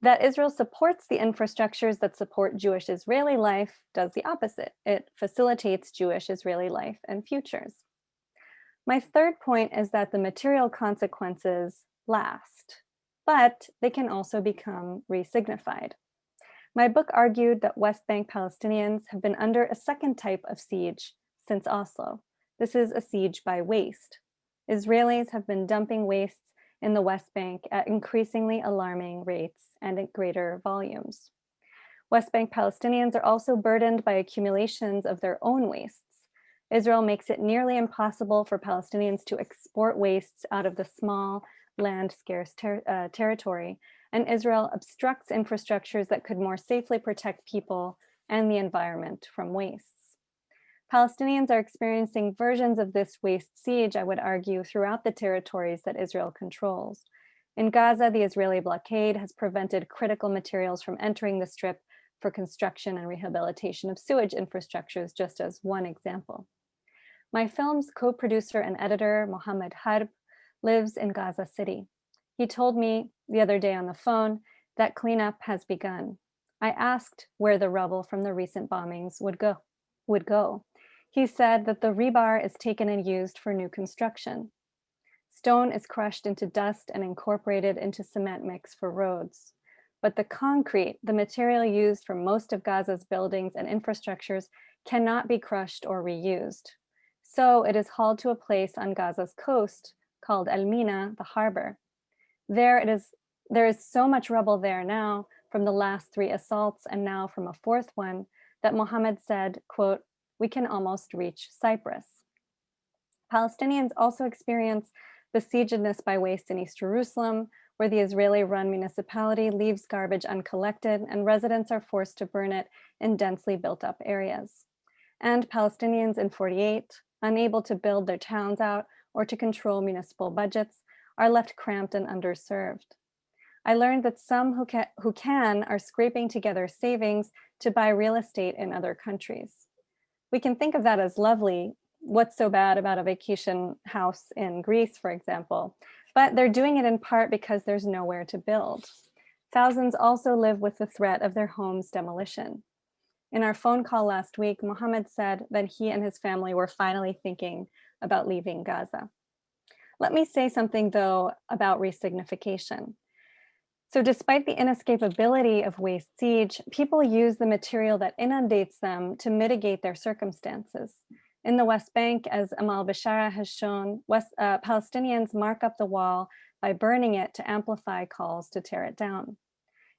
That Israel supports the infrastructures that support Jewish Israeli life does the opposite. It facilitates Jewish Israeli life and futures. My third point is that the material consequences last, but they can also become resignified. My book argued that West Bank Palestinians have been under a second type of siege since Oslo. This is a siege by waste. Israelis have been dumping wastes in the West Bank at increasingly alarming rates and at greater volumes. West Bank Palestinians are also burdened by accumulations of their own wastes. Israel makes it nearly impossible for Palestinians to export wastes out of the small, land-scarce territory, and Israel obstructs infrastructures that could more safely protect people and the environment from wastes. Palestinians are experiencing versions of this waste siege, I would argue, throughout the territories that Israel controls. In Gaza, the Israeli blockade has prevented critical materials from entering the strip for construction and rehabilitation of sewage infrastructures, just as one example. My film's co-producer and editor, Mohammad Harb, lives in Gaza City. He told me the other day on the phone that cleanup has begun. I asked where the rubble from the recent bombings would go. He said that the rebar is taken and used for new construction. Stone is crushed into dust and incorporated into cement mix for roads. But the concrete, the material used for most of Gaza's buildings and infrastructures, cannot be crushed or reused. So it is hauled to a place on Gaza's coast called El Mina, the harbor. There is so much rubble there now from the last 3 assaults and now from a 4th one that Mohammad said, quote, "We can almost reach Cyprus." Palestinians also experience besiegedness by waste in East Jerusalem, where the Israeli-run municipality leaves garbage uncollected and residents are forced to burn it in densely built-up areas. And Palestinians in 48, unable to build their towns out or to control municipal budgets, are left cramped and underserved. I learned that some who can are scraping together savings to buy real estate in other countries. We can think of that as lovely. What's so bad about a vacation house in Greece, for example? But they're doing it in part because there's nowhere to build. Thousands also live with the threat of their homes' demolition. In our phone call last week, Mohammad said that he and his family were finally thinking about leaving Gaza. Let me say something, though, about resignification. So despite the inescapability of waste siege, people use the material that inundates them to mitigate their circumstances. In the West Bank, as Amal Bishara has shown, Palestinians mark up the wall by burning it to amplify calls to tear it down.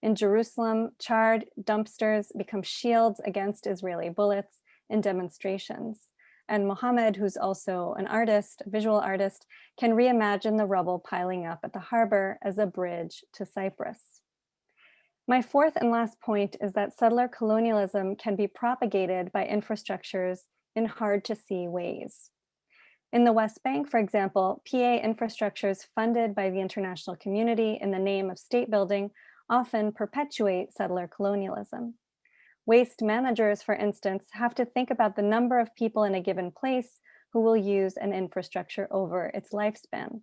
In Jerusalem, charred dumpsters become shields against Israeli bullets in demonstrations. And Mohammad, who's also an artist, a visual artist, can reimagine the rubble piling up at the harbor as a bridge to Cyprus. My fourth and last point is that settler colonialism can be propagated by infrastructures in hard to see ways. In the West Bank, for example, PA infrastructures funded by the international community in the name of state building often perpetuate settler colonialism. Waste managers, for instance, have to think about the number of people in a given place who will use an infrastructure over its lifespan,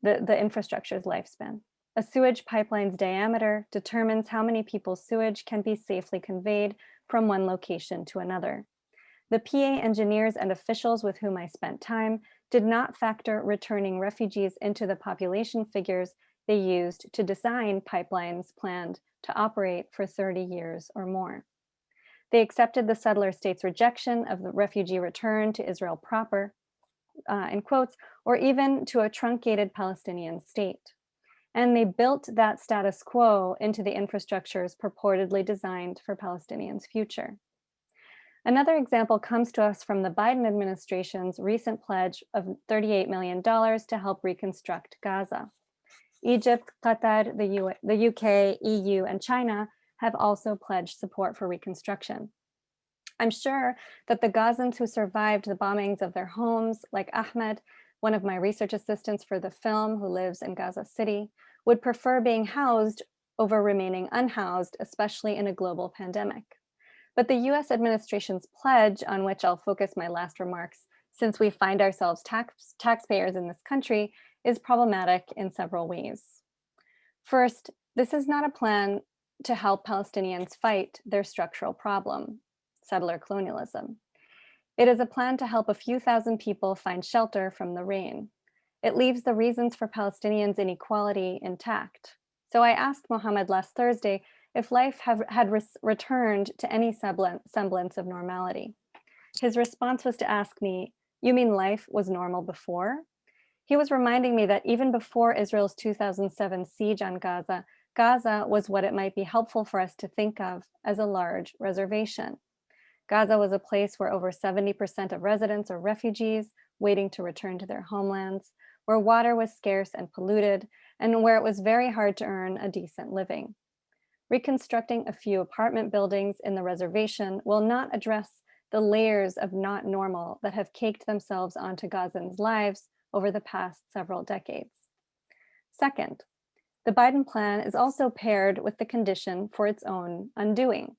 the infrastructure's lifespan. A sewage pipeline's diameter determines how many people's sewage can be safely conveyed from one location to another. The PA engineers and officials with whom I spent time did not factor returning refugees into the population figures they used to design pipelines planned to operate for 30 years or more. They accepted the settler state's rejection of the refugee return to Israel proper, in quotes, or even to a truncated Palestinian state. And they built that status quo into the infrastructures purportedly designed for Palestinians' future. Another example comes to us from the Biden administration's recent pledge of $38 million to help reconstruct Gaza. Egypt, Qatar, the UK, EU, and China have also pledged support for reconstruction. I'm sure that the Gazans who survived the bombings of their homes, like Ahmed, one of my research assistants for the film who lives in Gaza City, would prefer being housed over remaining unhoused, especially in a global pandemic. But the US administration's pledge, on which I'll focus my last remarks, since we find ourselves taxpayers in this country, is problematic in several ways. First, this is not a plan to help Palestinians fight their structural problem, settler colonialism. It is a plan to help a few thousand people find shelter from the rain. It leaves the reasons for Palestinians' inequality intact. So I asked Mohammad last Thursday if life had returned to any semblance of normality. His response was to ask me, "You mean life was normal before?" He was reminding me that even before Israel's 2007 siege on Gaza, Gaza was what it might be helpful for us to think of as a large reservation. Gaza was a place where over 70% of residents are refugees waiting to return to their homelands, where water was scarce and polluted, and where it was very hard to earn a decent living. Reconstructing a few apartment buildings in the reservation will not address the layers of not normal that have caked themselves onto Gazans' lives over the past several decades. Second, the Biden plan is also paired with the condition for its own undoing.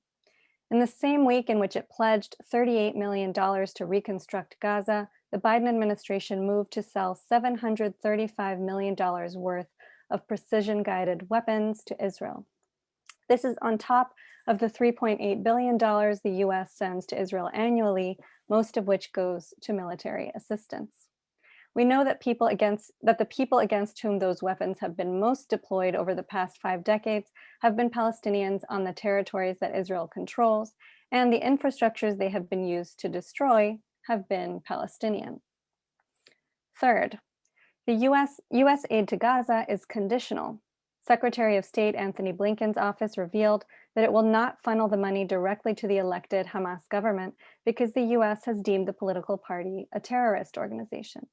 In the same week in which it pledged $38 million to reconstruct Gaza, the Biden administration moved to sell $735 million worth of precision-guided weapons to Israel. This is on top of the $3.8 billion the US sends to Israel annually, most of which goes to military assistance. We know that the people against whom those weapons have been most deployed over the past 5 decades have been Palestinians on the territories that Israel controls, and the infrastructures they have been used to destroy have been Palestinian. Third, the US aid to Gaza is conditional. Secretary of State Anthony Blinken's office revealed that it will not funnel the money directly to the elected Hamas government because the US has deemed the political party a terrorist organization.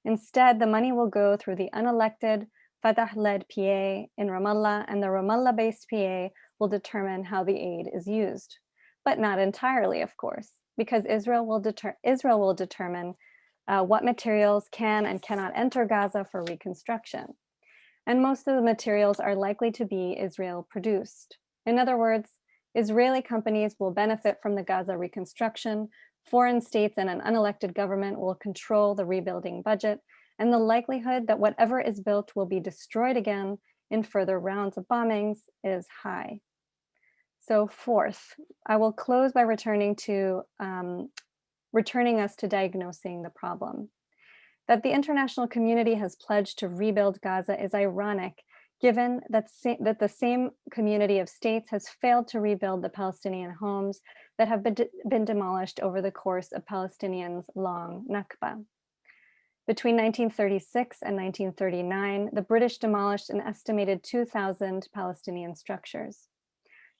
Instead, the money will go through the unelected Fatah-led PA in Ramallah, and the Ramallah-based PA will determine how the aid is used. But not entirely, of course, because Israel will determine what materials can and cannot enter Gaza for reconstruction. And most of the materials are likely to be Israel produced. In other words, Israeli companies will benefit from the Gaza reconstruction, foreign states and an unelected government will control the rebuilding budget, and the likelihood that whatever is built will be destroyed again in further rounds of bombings is high. So fourth, I will close by returning us to diagnosing the problem. That the international community has pledged to rebuild Gaza is ironic, given that the same community of states has failed to rebuild the Palestinian homes that have been demolished over the course of Palestinians' long Nakba. Between 1936 and 1939, the British demolished an estimated 2,000 Palestinian structures.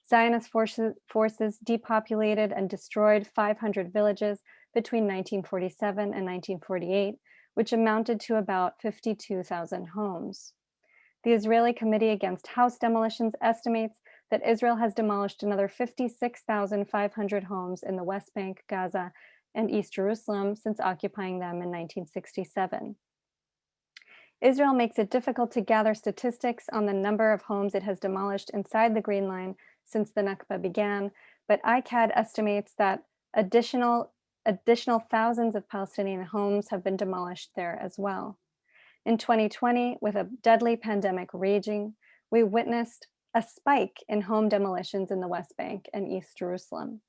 Zionist forces depopulated and destroyed 500 villages between 1947 and 1948, which amounted to about 52,000 homes. The Israeli Committee Against House Demolitions estimates that Israel has demolished another 56,500 homes in the West Bank, Gaza, and East Jerusalem since occupying them in 1967. Israel makes it difficult to gather statistics on the number of homes it has demolished inside the Green Line since the Nakba began, but ICAD estimates that additional thousands of Palestinian homes have been demolished there as well. In 2020, with a deadly pandemic raging, we witnessed a spike in home demolitions in the West Bank and East Jerusalem.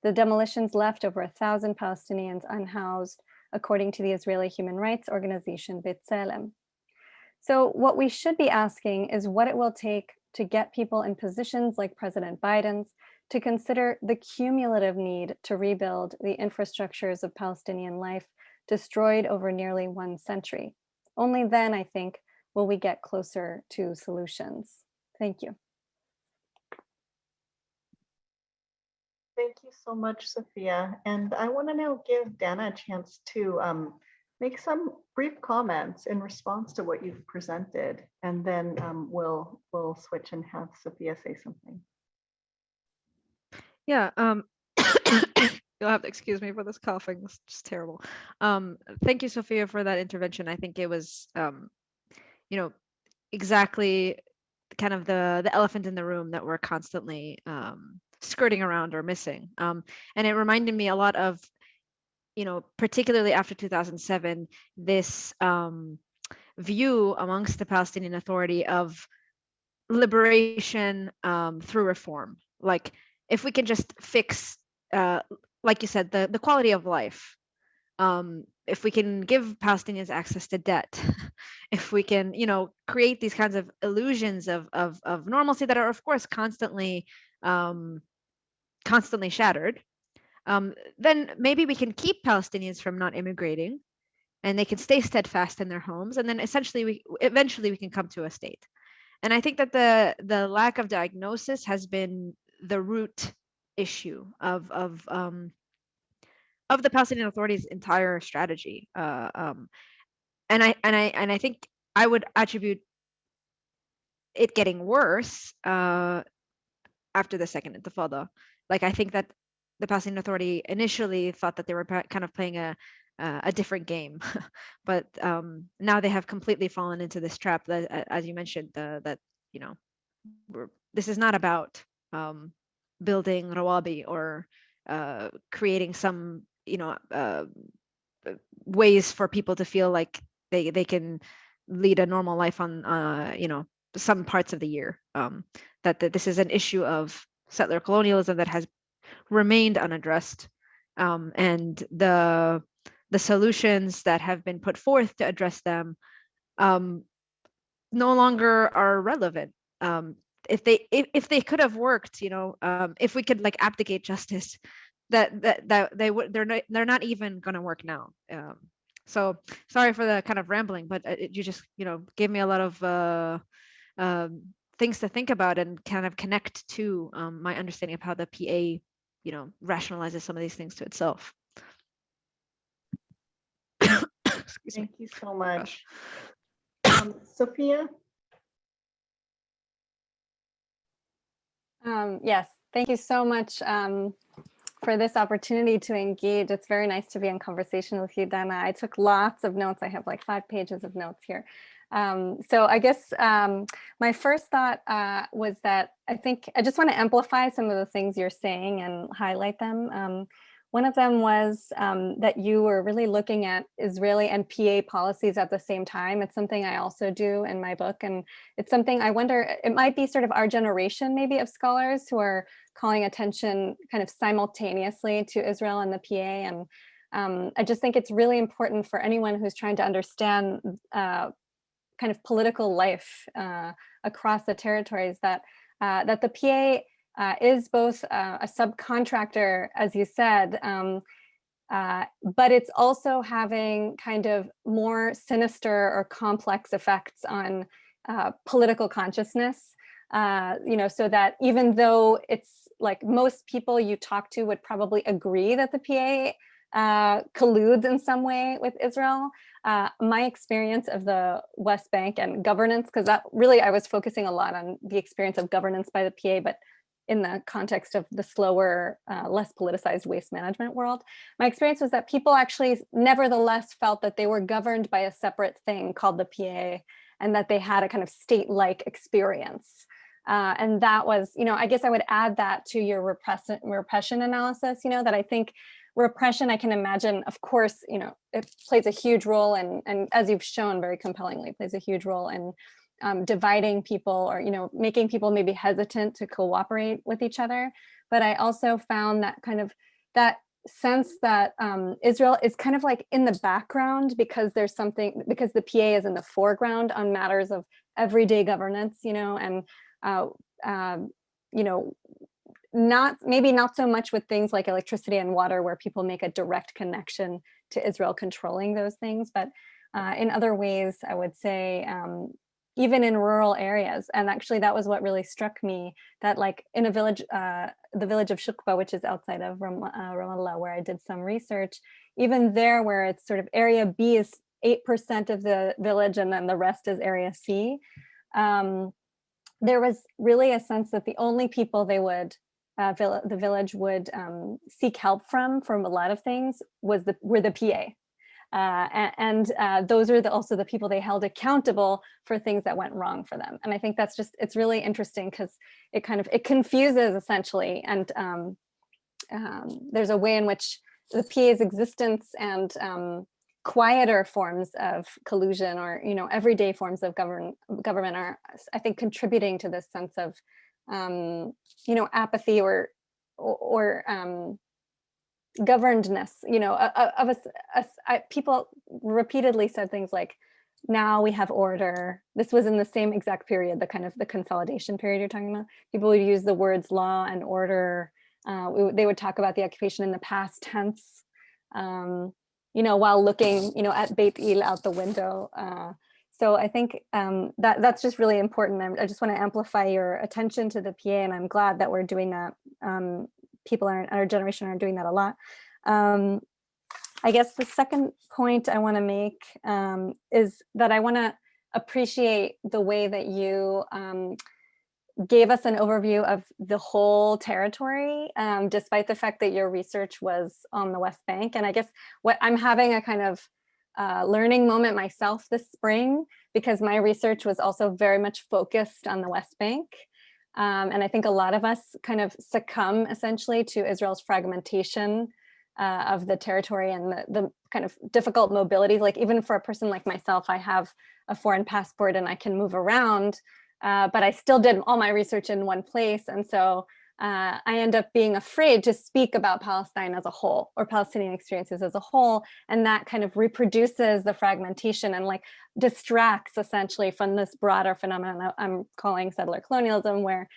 The demolitions left over 1,000 Palestinians unhoused, according to the Israeli human rights organization B'Tselem. So what we should be asking is what it will take to get people in positions like President Biden's to consider the cumulative need to rebuild the infrastructures of Palestinian life destroyed over nearly 1 century. Only then, I think, will we get closer to solutions. Thank you. Thank you so much, Sophia. And I want to now give Dana a chance to make some brief comments in response to what you've presented, and then we'll switch and have Sophia say something. Yeah, you'll have to excuse me for this coughing. It's just terrible. Thank you, Sophia, for that intervention. I think it was, exactly kind of the elephant in the room that we're constantly skirting around or missing. And it reminded me a lot of, particularly after 2007, this view amongst the Palestinian Authority of liberation through reform. Like, if we can just fix, like you said, the quality of life, if we can give Palestinians access to debt, if we can, create these kinds of illusions of normalcy that are, of course, constantly shattered, then maybe we can keep Palestinians from not immigrating, and they can stay steadfast in their homes, and then eventually we can come to a state. And I think that the lack of diagnosis has been the root issue of the Palestinian Authority's entire strategy. And I think I would attribute it getting worse after the second Intifada. Like, I think that the Palestinian Authority initially thought that they were kind of playing a different game, but now they have completely fallen into this trap that, as you mentioned, that this is not about building Rawabi or creating some ways for people to feel like they can lead a normal life on some parts of the year. That this is an issue of settler colonialism that has remained unaddressed, and the solutions that have been put forth to address them no longer are relevant. If they could have worked, if we could like abdicate justice, they're not even going to work now. So sorry for the kind of rambling, but you just gave me a lot of things to think about and kind of connect to my understanding of how the PA rationalizes some of these things to itself. Thank you so much. Sophia? Yes, thank you so much for this opportunity to engage. It's very nice to be in conversation with you, Dana. I took lots of notes. I have like 5 pages of notes here. So I guess my first thought was that I think I just want to amplify some of the things you're saying and highlight them. One of them was that you were really looking at Israeli and PA policies at the same time. It's something I also do in my book. And it's something I wonder, it might be sort of our generation maybe of scholars who are calling attention kind of simultaneously to Israel and the PA. And I just think it's really important for anyone who's trying to understand kind of political life across the territories that the PA is both a subcontractor, as you said, but it's also having kind of more sinister or complex effects on political consciousness, so that even though it's like most people you talk to would probably agree that the PA colludes in some way with Israel. My experience of the West Bank and governance, because that really I was focusing a lot on the experience of governance by the PA, but in the context of the slower, less politicized waste management world. My experience was that people actually nevertheless felt that they were governed by a separate thing called the PA, and that they had a kind of state-like experience. And that was, I guess I would add that to your repression analysis, that I think repression, I can imagine, of course, it plays a huge role, and as you've shown very compellingly, plays a huge role in dividing people, or making people maybe hesitant to cooperate with each other. But I also found that kind of that sense that Israel is kind of like in the background because because the PA is in the foreground on matters of everyday governance, and not so much with things like electricity and water, where people make a direct connection to Israel controlling those things, but in other ways, I would say, even in rural areas. And actually that was what really struck me, that like in a village, the village of Shukba, which is outside of Ramallah, where I did some research, even there where it's sort of area B is 8% of the village and then the rest is area C, there was really a sense that the only people they would, the village would seek help from a lot of things were the PA. Those are also the people they held accountable for things that went wrong for them. And I think that's it's really interesting because it confuses essentially. And there's a way in which the PA's existence and quieter forms of collusion, or, everyday forms of government are, I think, contributing to this sense of, apathy or governedness, people repeatedly said things like, now we have order. This was in the same exact period, the consolidation period you're talking about. People would use the words law and order. They would talk about the occupation in the past tense, while looking, at Beit Il out the window. So I think that's just really important. I just want to amplify your attention to the PA, and I'm glad that we're doing that. People in our generation are doing that a lot. I guess the second point I want to make is that I want to appreciate the way that you gave us an overview of the whole territory, despite the fact that your research was on the West Bank. And I guess what I'm having a kind of learning moment myself this spring, because my research was also very much focused on the West Bank. And I think a lot of us kind of succumb essentially to Israel's fragmentation of the territory and the kind of difficult mobilities. Like even for a person like myself, I have a foreign passport and I can move around, but I still did all my research in one place. And so I end up being afraid to speak about Palestine as a whole, or Palestinian experiences as a whole. And that kind of reproduces the fragmentation and like distracts essentially from this broader phenomenon I'm calling settler colonialism, where,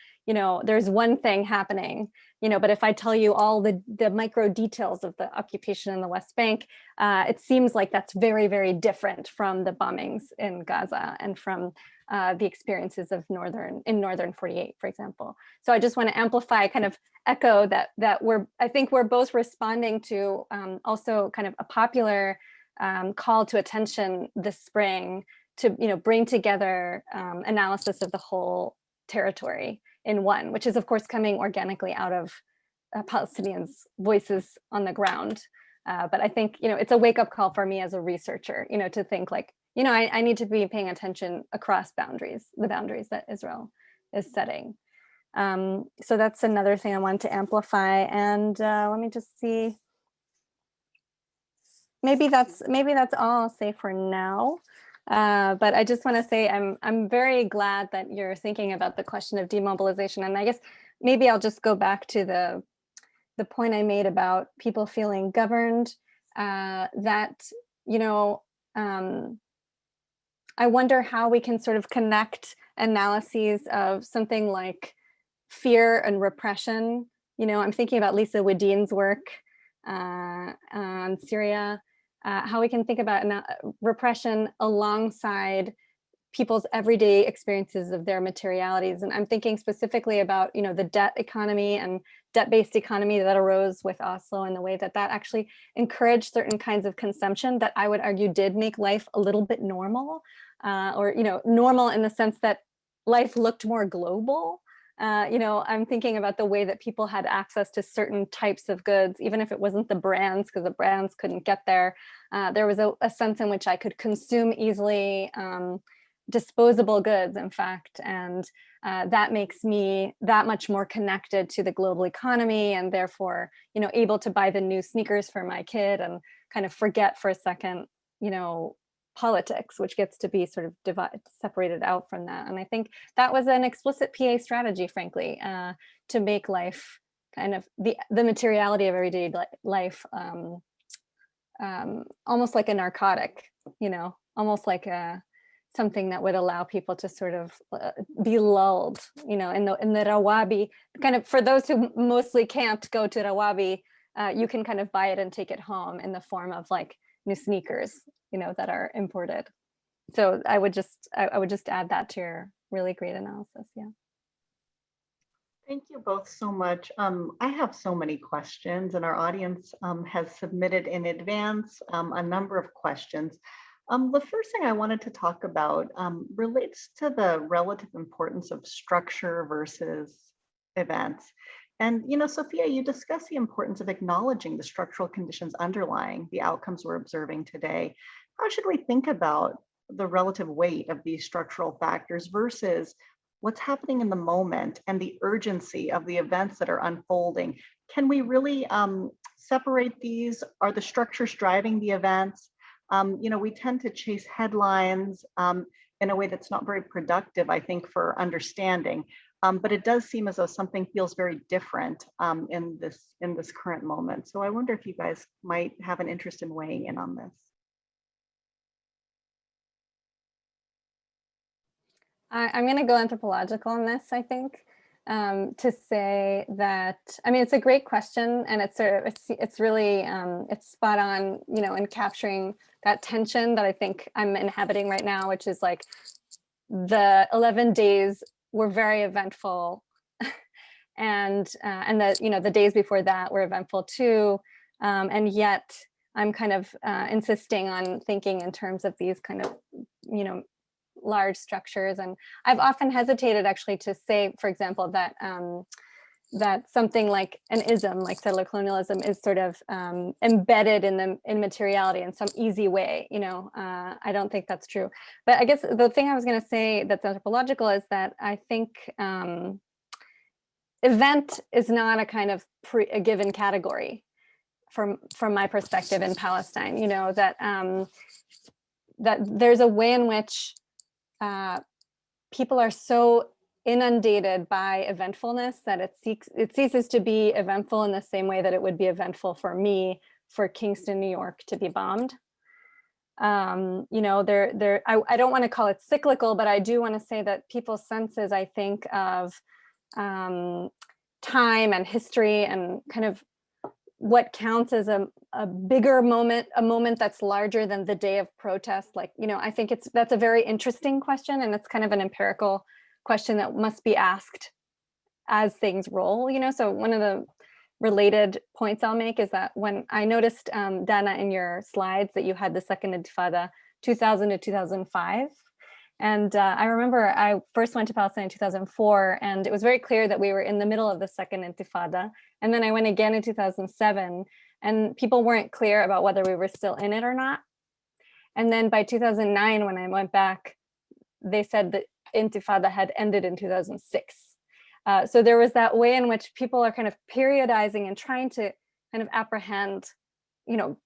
there's one thing happening, but if I tell you all the micro details of the occupation in the West Bank, it seems like that's very, very different from the bombings in Gaza and from the experiences of northern 48, for example. So I just want to amplify, kind of echo that I think we're both responding to also kind of a popular call to attention this spring to bring together analysis of the whole territory in one, which is of course coming organically out of Palestinians' voices on the ground. But I think it's a wake-up call for me as a researcher, to think like, I need to be paying attention across the boundaries that Israel is setting. So that's another thing I wanted to amplify. And let me just see. Maybe that's all I'll say for now. But I just want to say I'm very glad that you're thinking about the question of demobilization. And I guess maybe I'll just go back to the point I made about people feeling governed, that, I wonder how we can sort of connect analyses of something like fear and repression. I'm thinking about Lisa Wedeen's work on Syria, how we can think about repression alongside people's everyday experiences of their materialities. And I'm thinking specifically about, the debt economy and debt-based economy that arose with Oslo, and the way that that actually encouraged certain kinds of consumption that I would argue did make life a little bit normal, or, normal in the sense that life looked more global. I'm thinking about the way that people had access to certain types of goods, even if it wasn't the brands, because the brands couldn't get there. There was a sense in which I could consume easily disposable goods, in fact, and that makes me that much more connected to the global economy, and therefore, able to buy the new sneakers for my kid and kind of forget for a second, politics, which gets to be sort of separated out from that. And I think that was an explicit PA strategy, frankly, to make life kind of the materiality of everyday life almost like a narcotic, almost like something that would allow people to sort of be lulled, in the Rawabi, kind of, for those who mostly can't go to Rawabi, you can kind of buy it and take it home in the form of like new sneakers, that are imported. So I would just add that to your really great analysis. Yeah. Thank you both so much. I have so many questions, and our audience has submitted in advance a number of questions. The first thing I wanted to talk about relates to the relative importance of structure versus events. And, Sophia, you discussed the importance of acknowledging the structural conditions underlying the outcomes we're observing today. How should we think about the relative weight of these structural factors versus what's happening in the moment and the urgency of the events that are unfolding? Can we really separate these? Are the structures driving the events? We tend to chase headlines in a way that's not very productive, I think, for understanding. But it does seem as though something feels very different in this current moment. So I wonder if you guys might have an interest in weighing in on this. I'm going to go anthropological on this, I think, to say that, it's a great question, and it's really, it's spot on, in capturing that tension that I think I'm inhabiting right now, which is like the 11 days were very eventful, and the days before that were eventful too, and yet I'm kind of insisting on thinking in terms of these kind of, large structures. And I've often hesitated actually to say, for example, that that something like an ism, like settler colonialism, is sort of embedded in materiality in some easy way. I don't think that's true. But I guess the thing I was going to say that's anthropological is that I think event is not a kind of a given category from my perspective in Palestine. That there's a way in which people are so inundated by eventfulness that it ceases to be eventful in the same way that it would be eventful for me for Kingston, New York to be bombed. I don't want to call it cyclical, but I do want to say that people's senses, I think, of time and history and kind of what counts as a bigger moment, a moment that's larger than the day of protest. I think that's a very interesting question, and it's kind of an empirical question that must be asked as things roll. So one of the related points I'll make is that when I noticed, Dana, in your slides that you had the second Intifada, 2000 to 2005. And I remember I first went to Palestine in 2004, and it was very clear that we were in the middle of the second Intifada. And then I went again in 2007, and people weren't clear about whether we were still in it or not. And then by 2009, when I went back, they said that Intifada had ended in 2006. So there was that way in which people are kind of periodizing and trying to kind of apprehend,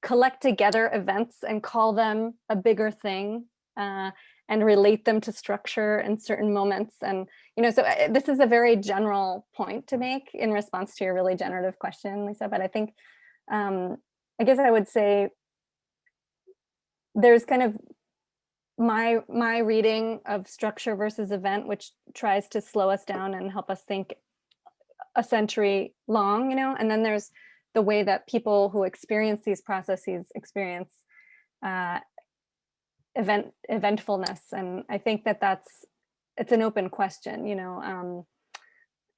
collect together events and call them a bigger thing, and relate them to structure in certain moments. And, so this is a very general point to make in response to your really generative question, Lisa, but I think, I guess I would say there's kind of my reading of structure versus event, which tries to slow us down and help us think a century long, and then there's the way that people who experience these processes experience eventfulness. And I think that it's an open question, you know.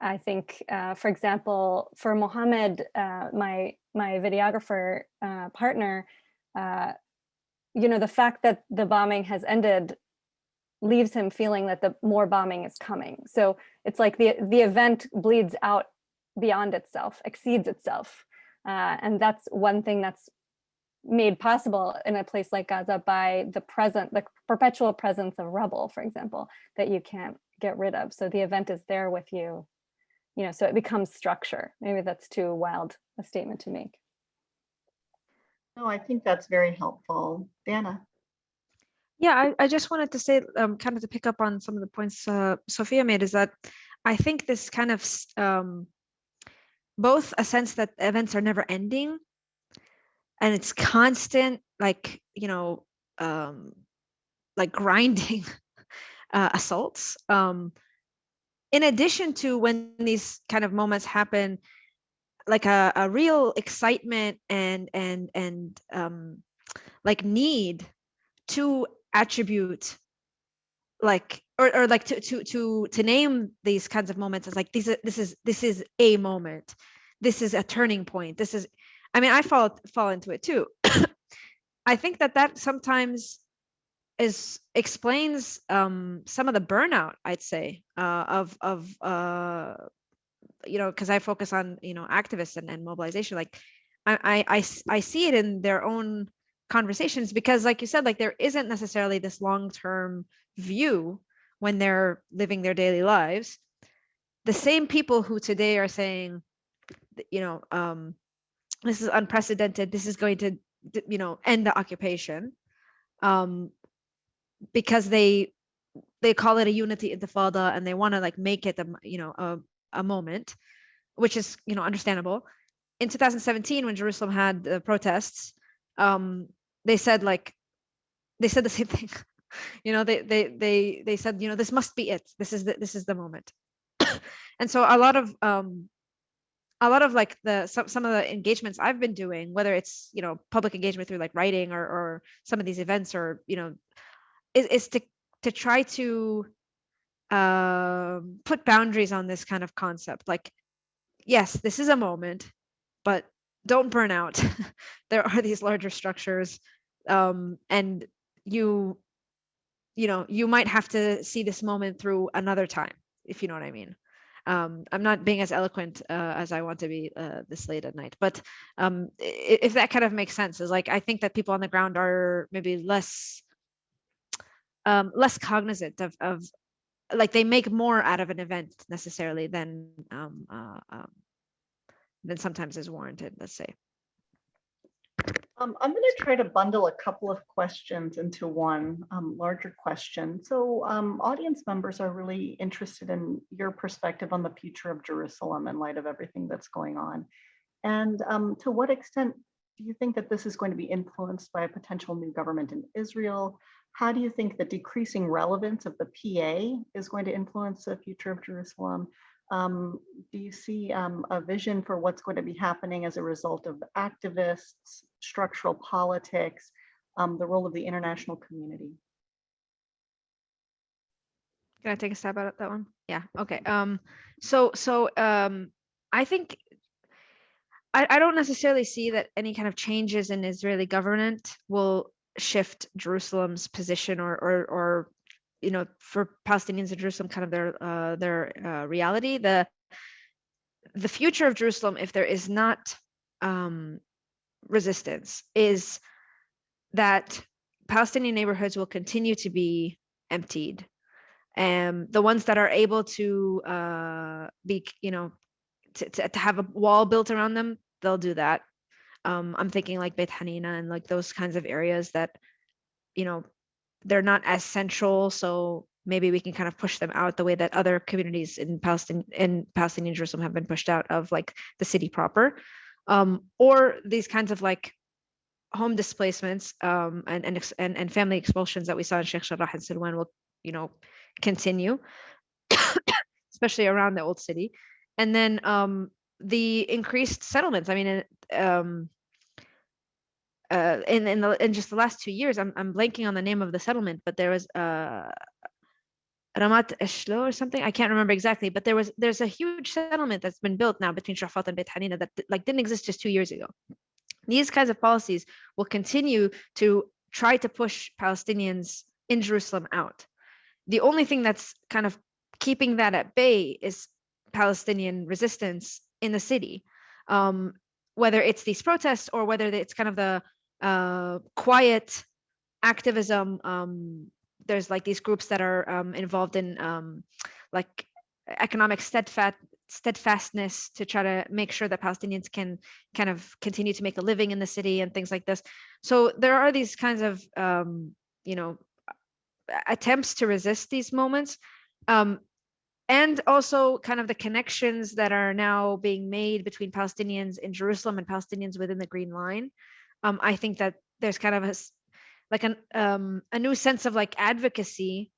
I think, for example, for Mohammad, my videographer partner, you know, the fact that the bombing has ended leaves him feeling that the more bombing is coming. So it's like the event bleeds out beyond itself, exceeds itself. And that's one thing that's made possible in a place like Gaza by the perpetual presence of rubble, for example, that you can't get rid of. So the event is there with you, you know, so it becomes structure. Maybe that's too wild a statement to make. No, I think that's very helpful. Dana. Yeah, I just wanted to say, kind of to pick up on some of the points Sophia made, is that I think this kind of both a sense that events are never ending and it's constant, like, you know, like grinding assaults. In addition to when these kind of moments happen, like a real excitement and like need to attribute, like, or like to name these kinds of moments as like this is a moment, this is a turning point, this is, I mean, I fall into it too. I think that sometimes explains some of the burnout, I'd say, of you know, because I focus on, you know, activists and mobilization. Like I see it in their own conversations, because like you said, like there isn't necessarily this long-term view when they're living their daily lives. The same people who today are saying, you know, this is unprecedented, this is going to, you know, end the occupation, because they call it a Unity Intifada and they want to like make it you know, a moment, which is, you know, understandable. In 2017, when Jerusalem had the protests, they said the same thing. You know, they said, you know, this must be it. This is the moment. And so a lot of like some of the engagements I've been doing, whether it's, you know, public engagement through like writing or some of these events, or, you know, is to try to put boundaries on this kind of concept. Like, yes, this is a moment, but don't burn out. There are these larger structures, and you know, you might have to see this moment through another time, if you know what I mean. I'm not being as eloquent as I want to be this late at night, but if that kind of makes sense, is like, I think that people on the ground are maybe less cognizant of like, they make more out of an event necessarily than sometimes is warranted, let's say. I'm going to try to bundle a couple of questions into one larger question. So audience members are really interested in your perspective on the future of Jerusalem in light of everything that's going on. And to what extent do you think that this is going to be influenced by a potential new government in Israel? How do you think the decreasing relevance of the PA is going to influence the future of Jerusalem? Do you see a vision for what's going to be happening as a result of activists, structural politics, the role of the international community? Can I take a stab at that one? Yeah. Okay. So I think I don't necessarily see that any kind of changes in Israeli government will shift Jerusalem's position or you know, for Palestinians in Jerusalem, kind of their reality. The future of Jerusalem, if there is not resistance, is that Palestinian neighborhoods will continue to be emptied. The ones that are able to be, you know, to have a wall built around them, they'll do that. I'm thinking like Beit Hanina and like those kinds of areas that, you know, they're not as central, so maybe we can kind of push them out the way that other communities in Palestinian Jerusalem have been pushed out of like the city proper, or these kinds of like home displacements and family expulsions that we saw in Sheikh Jarrah and Silwan will, you know, continue, especially around the old city. And then the increased settlements. I mean, in just the last 2 years, I'm blanking on the name of the settlement, but there was Ramat Eshlo or something. I can't remember exactly, but there's a huge settlement that's been built now between Shafat and Beit Hanina that like didn't exist just 2 years ago. These kinds of policies will continue to try to push Palestinians in Jerusalem out. The only thing that's kind of keeping that at bay is Palestinian resistance in the city, whether it's these protests or whether it's kind of the quiet activism. There's like these groups that are involved in like economic steadfastness to try to make sure that Palestinians can kind of continue to make a living in the city and things like this. So there are these kinds of attempts to resist these moments, and also kind of the connections that are now being made between Palestinians in Jerusalem and Palestinians within the Green Line. I think that there's kind of a new sense of like advocacy.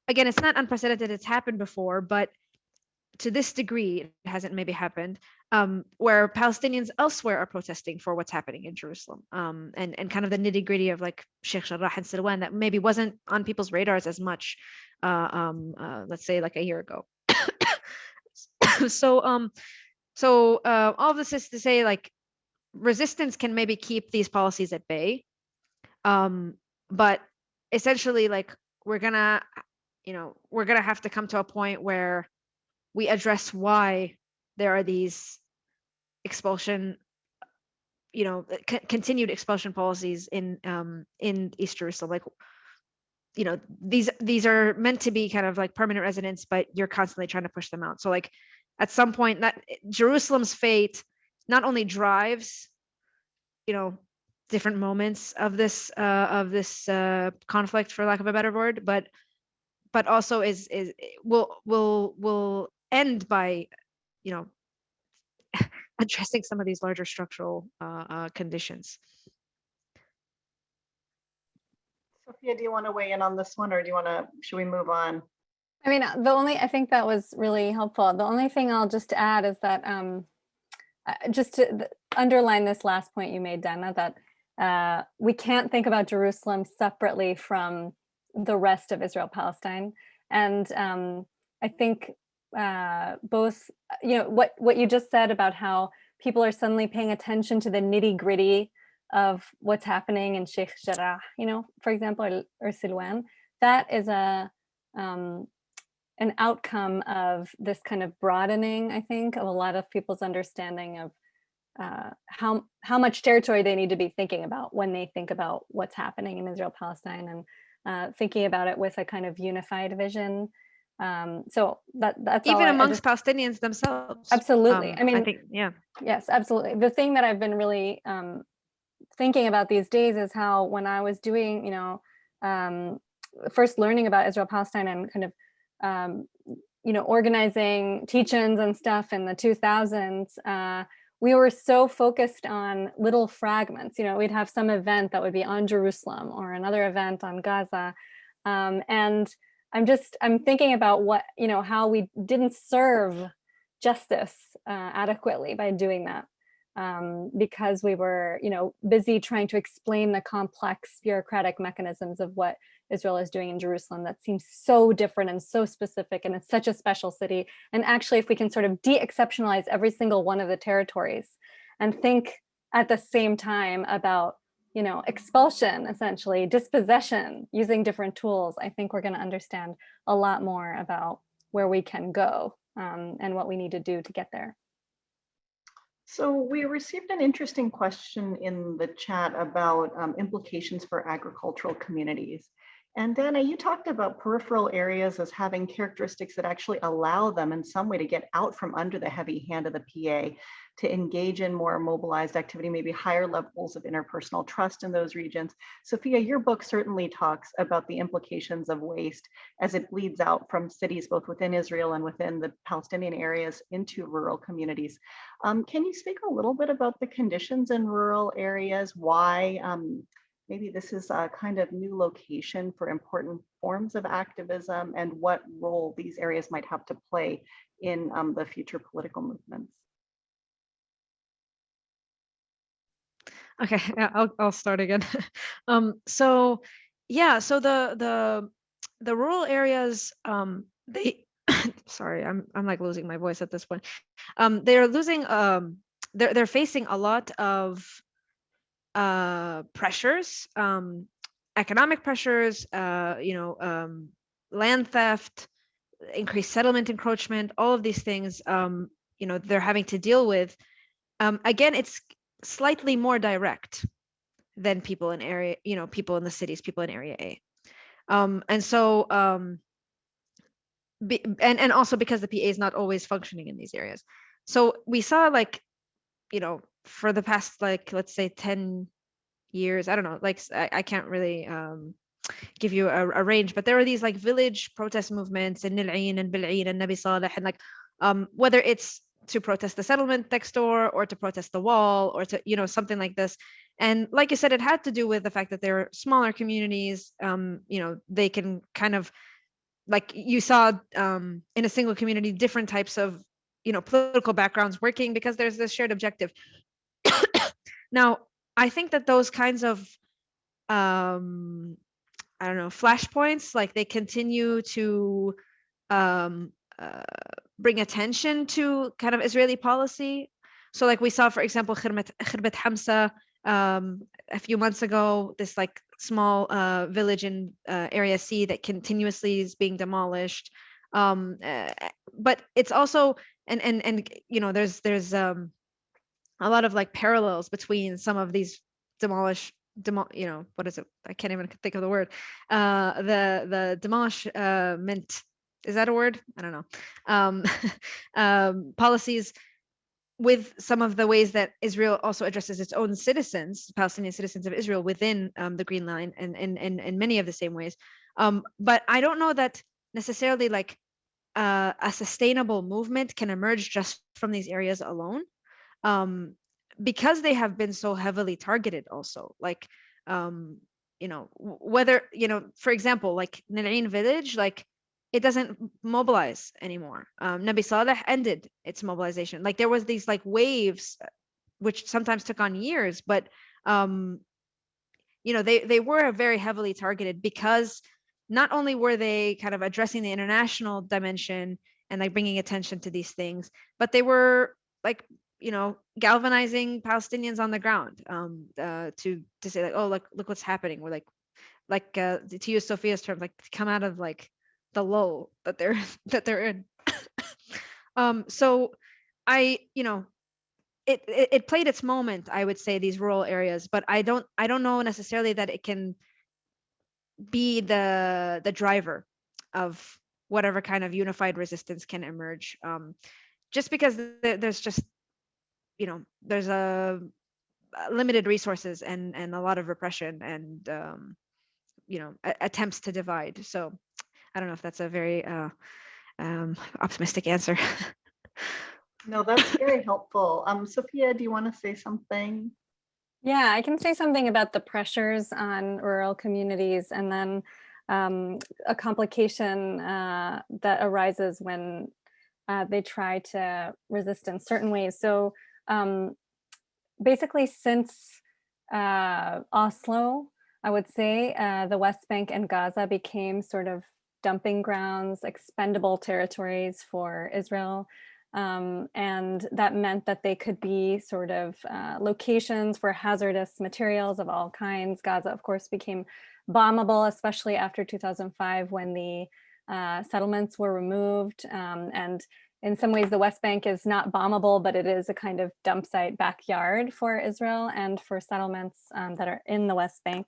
Again, it's not unprecedented, it's happened before, but to this degree, it hasn't maybe happened, where Palestinians elsewhere are protesting for what's happening in Jerusalem, and kind of the nitty gritty of like Sheikh Jarrah and Silwan that maybe wasn't on people's radars as much, let's say like a year ago. So all this is to say, like, resistance can maybe keep these policies at bay, but essentially, like, we're gonna have to come to a point where we address why there are these expulsion, continued expulsion policies in East Jerusalem. Like, these are meant to be kind of like permanent residents, but you're constantly trying to push them out. So like at some point, that Jerusalem's fate not only drives, different moments of this conflict, for lack of a better word, but also will end by, addressing some of these larger structural conditions. Sophia, do you want to weigh in on this one, or should we move on? I mean, I think that was really helpful. The only thing I'll just add is that just to underline this last point you made, Dana, that we can't think about Jerusalem separately from the rest of Israel-Palestine. And I think both, what you just said about how people are suddenly paying attention to the nitty-gritty of what's happening in Sheikh Jarrah, for example, or Silwan, that is an outcome of this kind of broadening, I think, of a lot of people's understanding of how much territory they need to be thinking about when they think about what's happening in Israel-Palestine, and thinking about it with a kind of unified vision. So that's even amongst Palestinians themselves. Absolutely. I mean, I think, yeah. Yes, absolutely. The thing that I've been really thinking about these days is how, when I was doing, first learning about Israel-Palestine and kind of, organizing teach-ins and stuff in the 2000s, we were so focused on little fragments. We'd have some event that would be on Jerusalem or another event on Gaza. And I'm thinking about how we didn't serve justice adequately by doing that, because we were, busy trying to explain the complex bureaucratic mechanisms of what Israel is doing in Jerusalem that seems so different and so specific, and it's such a special city. And actually, if we can sort of de-exceptionalize every single one of the territories and think at the same time about, expulsion, essentially, dispossession, using different tools, I think we're going to understand a lot more about where we can go and what we need to do to get there. So we received an interesting question in the chat about implications for agricultural communities. And Dana, you talked about peripheral areas as having characteristics that actually allow them in some way to get out from under the heavy hand of the PA, to engage in more mobilized activity, maybe higher levels of interpersonal trust in those regions. Sophia, your book certainly talks about the implications of waste as it bleeds out from cities, both within Israel and within the Palestinian areas, into rural communities. Can you speak a little bit about the conditions in rural areas, why maybe this is a kind of new location for important forms of activism, and what role these areas might have to play in the future political movements? Okay, yeah, I'll start again. So yeah, so the rural areas, they sorry, I'm like losing my voice at this point. They're losing they're facing a lot of pressures, economic pressures, land theft, increased settlement encroachment, all of these things, they're having to deal with. Again, it's slightly more direct than people in area, people in the cities, people in area A. And so, and also because the PA is not always functioning in these areas. So we saw like, for the past, like, let's say 10 years, I don't know, like I can't really give you a range, but there are these like village protest movements in Nil'een and Bil'een and Nabi Saleh, and like whether it's to protest the settlement next door or to protest the wall or to, something like this. And like you said, it had to do with the fact that they're smaller communities. They can kind of, like you saw in a single community, different types of, political backgrounds working because there's this shared objective. Now, I think that those kinds of I don't know, flashpoints, like they continue to um, bring attention to kind of Israeli policy. So like we saw, for example, Khirbet Hamsa a few months ago, this like small village in Area C that continuously is being demolished. But it's also, and there's a lot of like parallels between some of these what is it? I can't even think of the word. The demolishment, is that a word? I don't know. Policies with some of the ways that Israel also addresses its own citizens, Palestinian citizens of Israel, within the Green Line, and in many of the same ways. But I don't know that necessarily like a sustainable movement can emerge just from these areas alone. Because they have been so heavily targeted also, like whether, for example, like Nil'een village, like it doesn't mobilize anymore. Nabi Saleh ended its mobilization. Like there was these like waves which sometimes took on years, but they were very heavily targeted because not only were they kind of addressing the international dimension and like bringing attention to these things, but they were like galvanizing Palestinians on the ground to say like, oh, look what's happening. We're like to use Sophia's term, like to come out of like the lull that they're in. So I, it played its moment, I would say, these rural areas, but I don't know necessarily that it can be the driver of whatever kind of unified resistance can emerge. Just because there's just there's a limited resources and a lot of repression and attempts to divide. So I don't know if that's a very optimistic answer. No, that's very helpful. Sophia, do you want to say something? Yeah, I can say something about the pressures on rural communities, and then a complication that arises when they try to resist in certain ways. So basically, since Oslo, I would say the West Bank and Gaza became sort of dumping grounds, expendable territories for Israel. And that meant that they could be sort of locations for hazardous materials of all kinds. Gaza, of course, became bombable, especially after 2005 when the settlements were removed. And in some ways, the West Bank is not bombable, but it is a kind of dump site backyard for Israel and for settlements that are in the West Bank.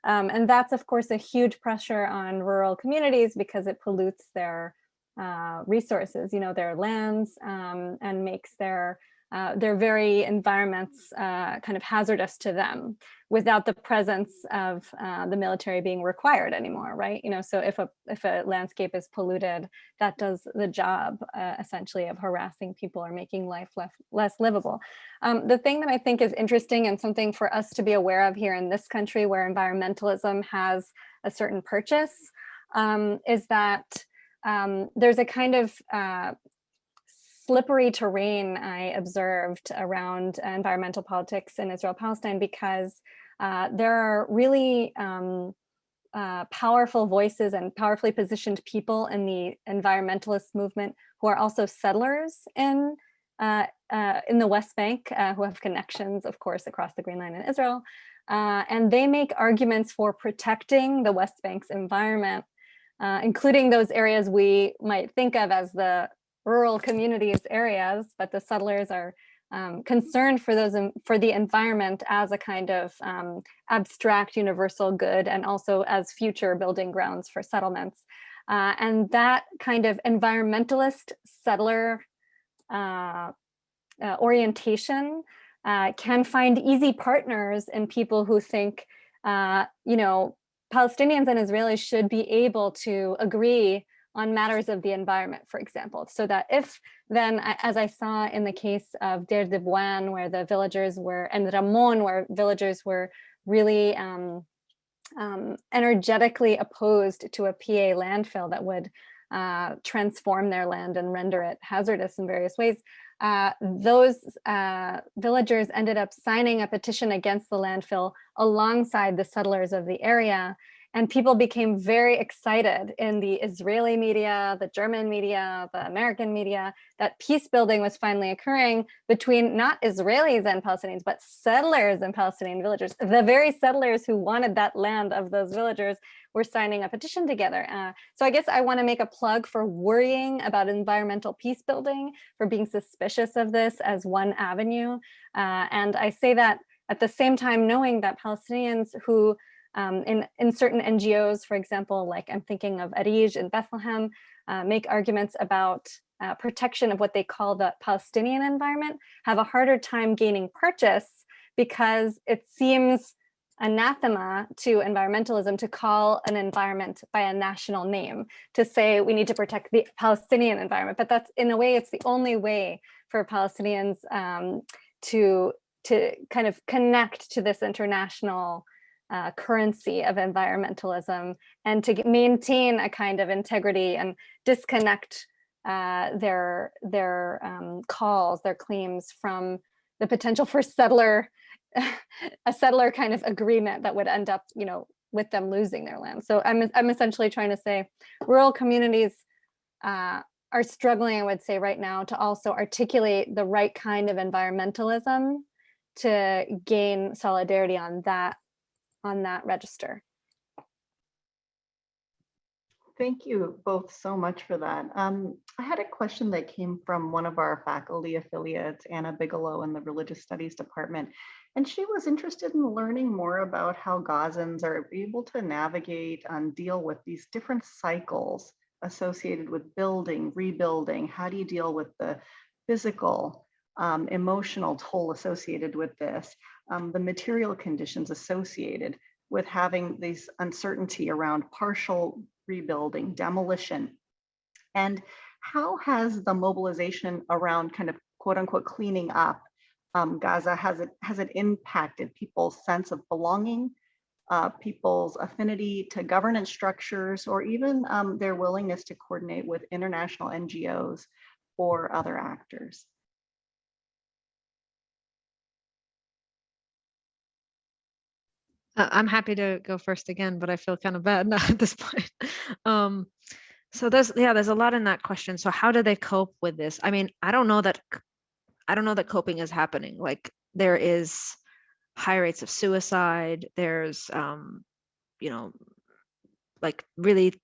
And that's, of course, a huge pressure on rural communities because it pollutes their resources, their lands, and makes their very environments kind of hazardous to them without the presence of the military being required anymore, right? So if a landscape is polluted, that does the job essentially of harassing people or making life less livable. The thing that I think is interesting and something for us to be aware of here in this country where environmentalism has a certain purchase is that there's a kind of slippery terrain I observed around environmental politics in Israel-Palestine, because there are really powerful voices and powerfully positioned people in the environmentalist movement who are also settlers in the West Bank, who have connections, of course, across the Green Line in Israel. And they make arguments for protecting the West Bank's environment, including those areas we might think of as the rural communities areas, but the settlers are concerned for the environment as a kind of abstract universal good, and also as future building grounds for settlements. And that kind of environmentalist settler orientation can find easy partners in people who think, Palestinians and Israelis should be able to agree on matters of the environment, for example. So that if then, as I saw in the case of Deir de Bouane, where the villagers were, and Ramon, where villagers were really energetically opposed to a PA landfill that would transform their land and render it hazardous in various ways, those villagers ended up signing a petition against the landfill alongside the settlers of the area. And people became very excited in the Israeli media, the German media, the American media, that peace building was finally occurring between not Israelis and Palestinians, but settlers and Palestinian villagers. The very settlers who wanted that land of those villagers were signing a petition together. So I guess I want to make a plug for worrying about environmental peace building, for being suspicious of this as one avenue. And I say that at the same time knowing that Palestinians who in certain NGOs, for example, like I'm thinking of Arij in Bethlehem, make arguments about protection of what they call the Palestinian environment, have a harder time gaining purchase because it seems anathema to environmentalism to call an environment by a national name, to say we need to protect the Palestinian environment. But that's, in a way, it's the only way for Palestinians to kind of connect to this international currency of environmentalism, and to maintain a kind of integrity and disconnect their calls, their claims from the potential for a settler kind of agreement that would end up, with them losing their land. So I'm essentially trying to say rural communities are struggling, I would say right now, to also articulate the right kind of environmentalism to gain solidarity on that register. Thank you both so much for that. I had a question that came from one of our faculty affiliates, Anna Bigelow, in the Religious Studies Department. And she was interested in learning more about how Gazans are able to navigate and deal with these different cycles associated with building, rebuilding. How do you deal with the physical, emotional toll associated with this, the material conditions associated with having this uncertainty around partial rebuilding, demolition, and how has the mobilization around kind of quote unquote cleaning up Gaza, has it impacted people's sense of belonging, people's affinity to governance structures, or even their willingness to coordinate with international NGOs or other actors? I'm happy to go first again, but I feel kind of bad now at this point. So there's a lot in that question. So how do they cope with this? I mean, I don't know that coping is happening. Like, there is high rates of suicide. There's, like really,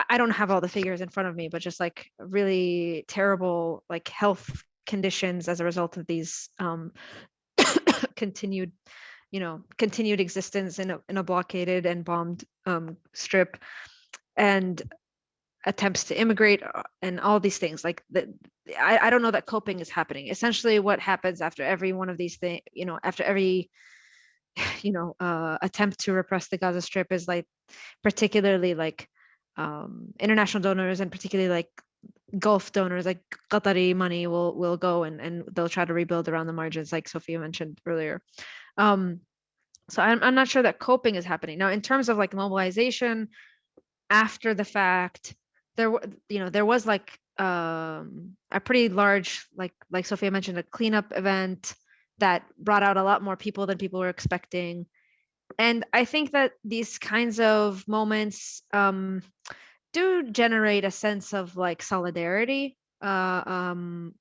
I don't have all the figures in front of me, but just like really terrible like health conditions as a result of these continued existence in a blockaded and bombed strip, and attempts to immigrate, and all these things. Like I don't know that coping is happening. Essentially, what happens after every one of these things, after every attempt to repress the Gaza Strip, is like particularly like international donors, and particularly like Gulf donors, like Qatari money will go and they'll try to rebuild around the margins, like Sophia mentioned earlier. So I'm not sure that coping is happening. Now, in terms of like mobilization after the fact, there was like a pretty large, like Sophia mentioned, a cleanup event that brought out a lot more people than people were expecting. And I think that these kinds of moments do generate a sense of like solidarity amongst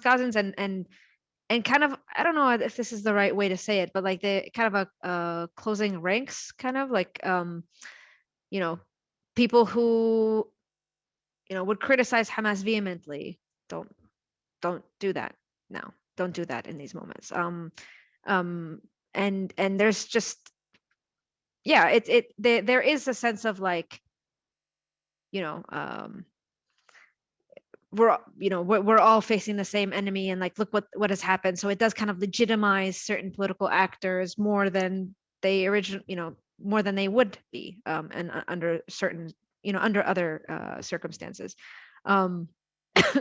Gazans, and kind of, I don't know if this is the right way to say it, but like the kind of a closing ranks, kind of like you know, people who, you know, would criticize Hamas vehemently. Don't do that now. Don't do that in these moments. And there's just, yeah, there is a sense of like, you know, we're all facing the same enemy, and like, look what has happened. So it does kind of legitimize certain political actors more than they more than they would be, and under certain, under other circumstances.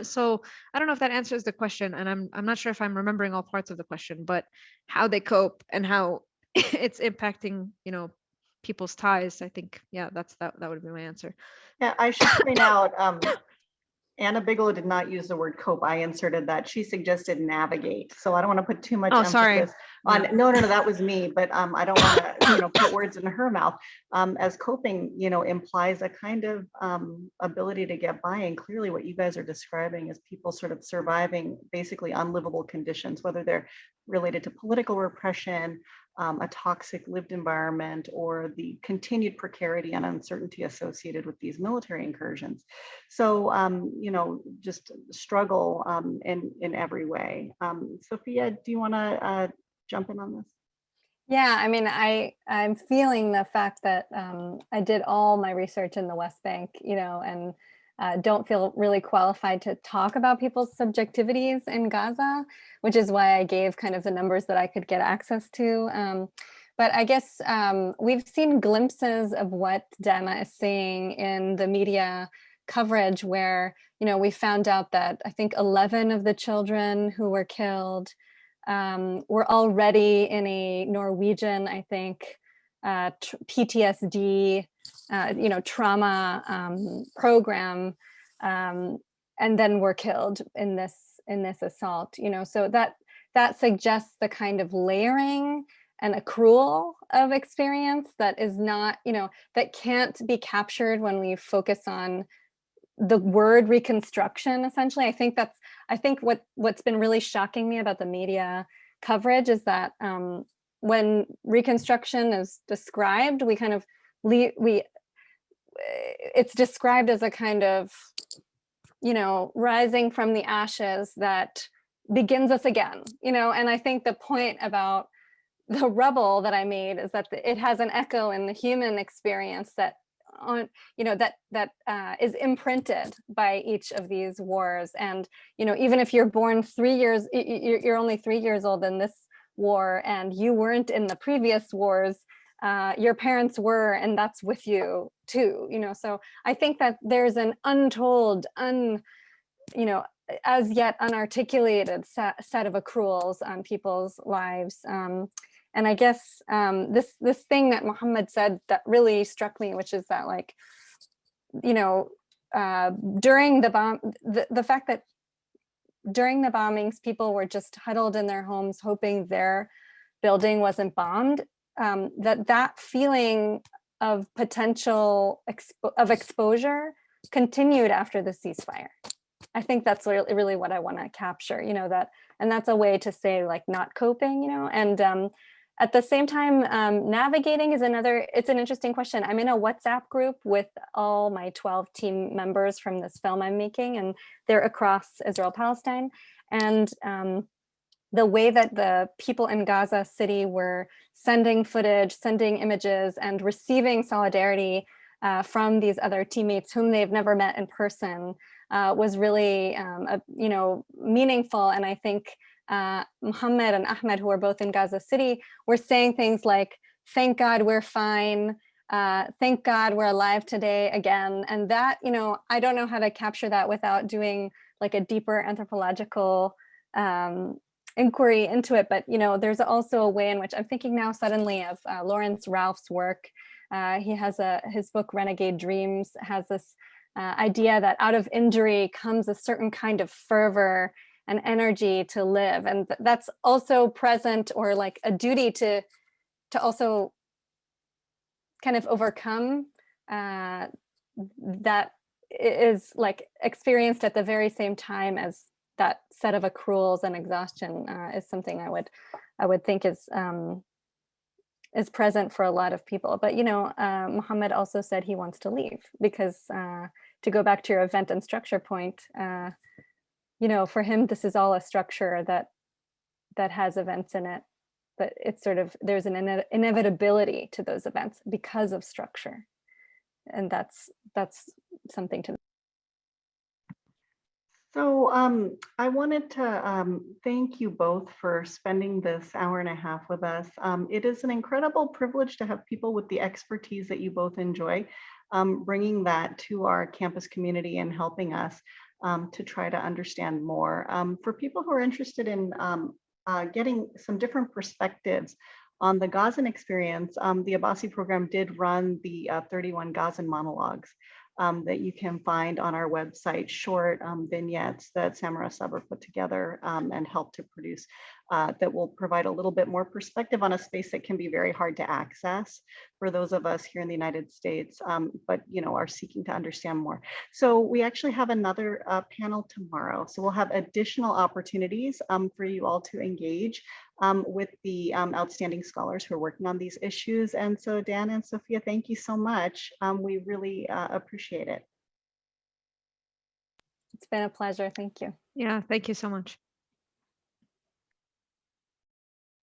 So I don't know if that answers the question, and I'm not sure if I'm remembering all parts of the question, but how they cope and how it's impacting, people's ties. I think, yeah, that would be my answer. Yeah, I should point out, Anna Bigelow did not use the word cope. I inserted that. She suggested navigate. So I don't want to put too much emphasis sorry. on, no, that was me, but I don't want to, put words in her mouth. As coping, implies a kind of ability to get by. And clearly what you guys are describing is people sort of surviving basically unlivable conditions, whether they're related to political repression, a toxic lived environment, or the continued precarity and uncertainty associated with these military incursions. So, just struggle in every way. Sophia, do you want to jump in on this? Yeah, I mean, I'm feeling the fact that I did all my research in the West Bank, and don't feel really qualified to talk about people's subjectivities in Gaza, which is why I gave kind of the numbers that I could get access to. But I guess we've seen glimpses of what Dana is saying in the media coverage, where, we found out that I think 11 of the children who were killed were already in a Norwegian, I think, PTSD, trauma program, and then were killed in this assault. So that suggests the kind of layering and accrual of experience that is not, that can't be captured when we focus on the word reconstruction. Essentially, I think what's been really shocking me about the media coverage is that when reconstruction is described, it's described as a kind of, rising from the ashes that begins us again, and I think the point about the rubble that I made is that it has an echo in the human experience that is imprinted by each of these wars. And, even if you're born 3 years, you're only 3 years old in this war, and you weren't in the previous wars, your parents were, and that's with you too, so I think that there's an untold, as yet unarticulated set of accruals on people's lives. And I guess this thing that Mohammad said that really struck me, which is that, like, during the fact that during the bombings, people were just huddled in their homes hoping their building wasn't bombed, that feeling of potential exposure continued after the ceasefire. I think that's really what I want to capture, and that's a way to say, like, not coping, and at the same time, navigating is it's an interesting question. I'm in a WhatsApp group with all my 12 team members from this film I'm making, and they're across Israel, Palestine. And the way that the people in Gaza City were sending footage, sending images, and receiving solidarity from these other teammates whom they've never met in person was really, meaningful. And I think Mohammad and Ahmed, who are both in Gaza City, were saying things like, "Thank God we're fine. Thank God we're alive today again." And that, I don't know how to capture that without doing like a deeper anthropological inquiry into it. But, there's also a way in which I'm thinking now suddenly of Lawrence Ralph's work. He has his book Renegade Dreams has this idea that out of injury comes a certain kind of fervor and energy to live. And that's also present, or like a duty to also kind of overcome that is like experienced at the very same time as that set of accruals and exhaustion is something I would think is present for a lot of people. But Mohammad also said he wants to leave because to go back to your event and structure point, for him this is all a structure that has events in it, but it's sort of, there's an inevitability to those events because of structure, and that's something to. So I wanted to thank you both for spending this hour and a half with us. It is an incredible privilege to have people with the expertise that you both enjoy, bringing that to our campus community and helping us to try to understand more. For people who are interested in getting some different perspectives on the Gazan experience, the Abbasi program did run the 31 Gazan monologues that you can find on our website, short vignettes that Samara Sabr put together and helped to produce that will provide a little bit more perspective on a space that can be very hard to access for those of us here in the United States, but are seeking to understand more. So we actually have another panel tomorrow. So we'll have additional opportunities for you all to engage with the outstanding scholars who are working on these issues. And so Dan and Sophia, thank you so much. We really appreciate it. It's been a pleasure. Thank you. Yeah, thank you so much.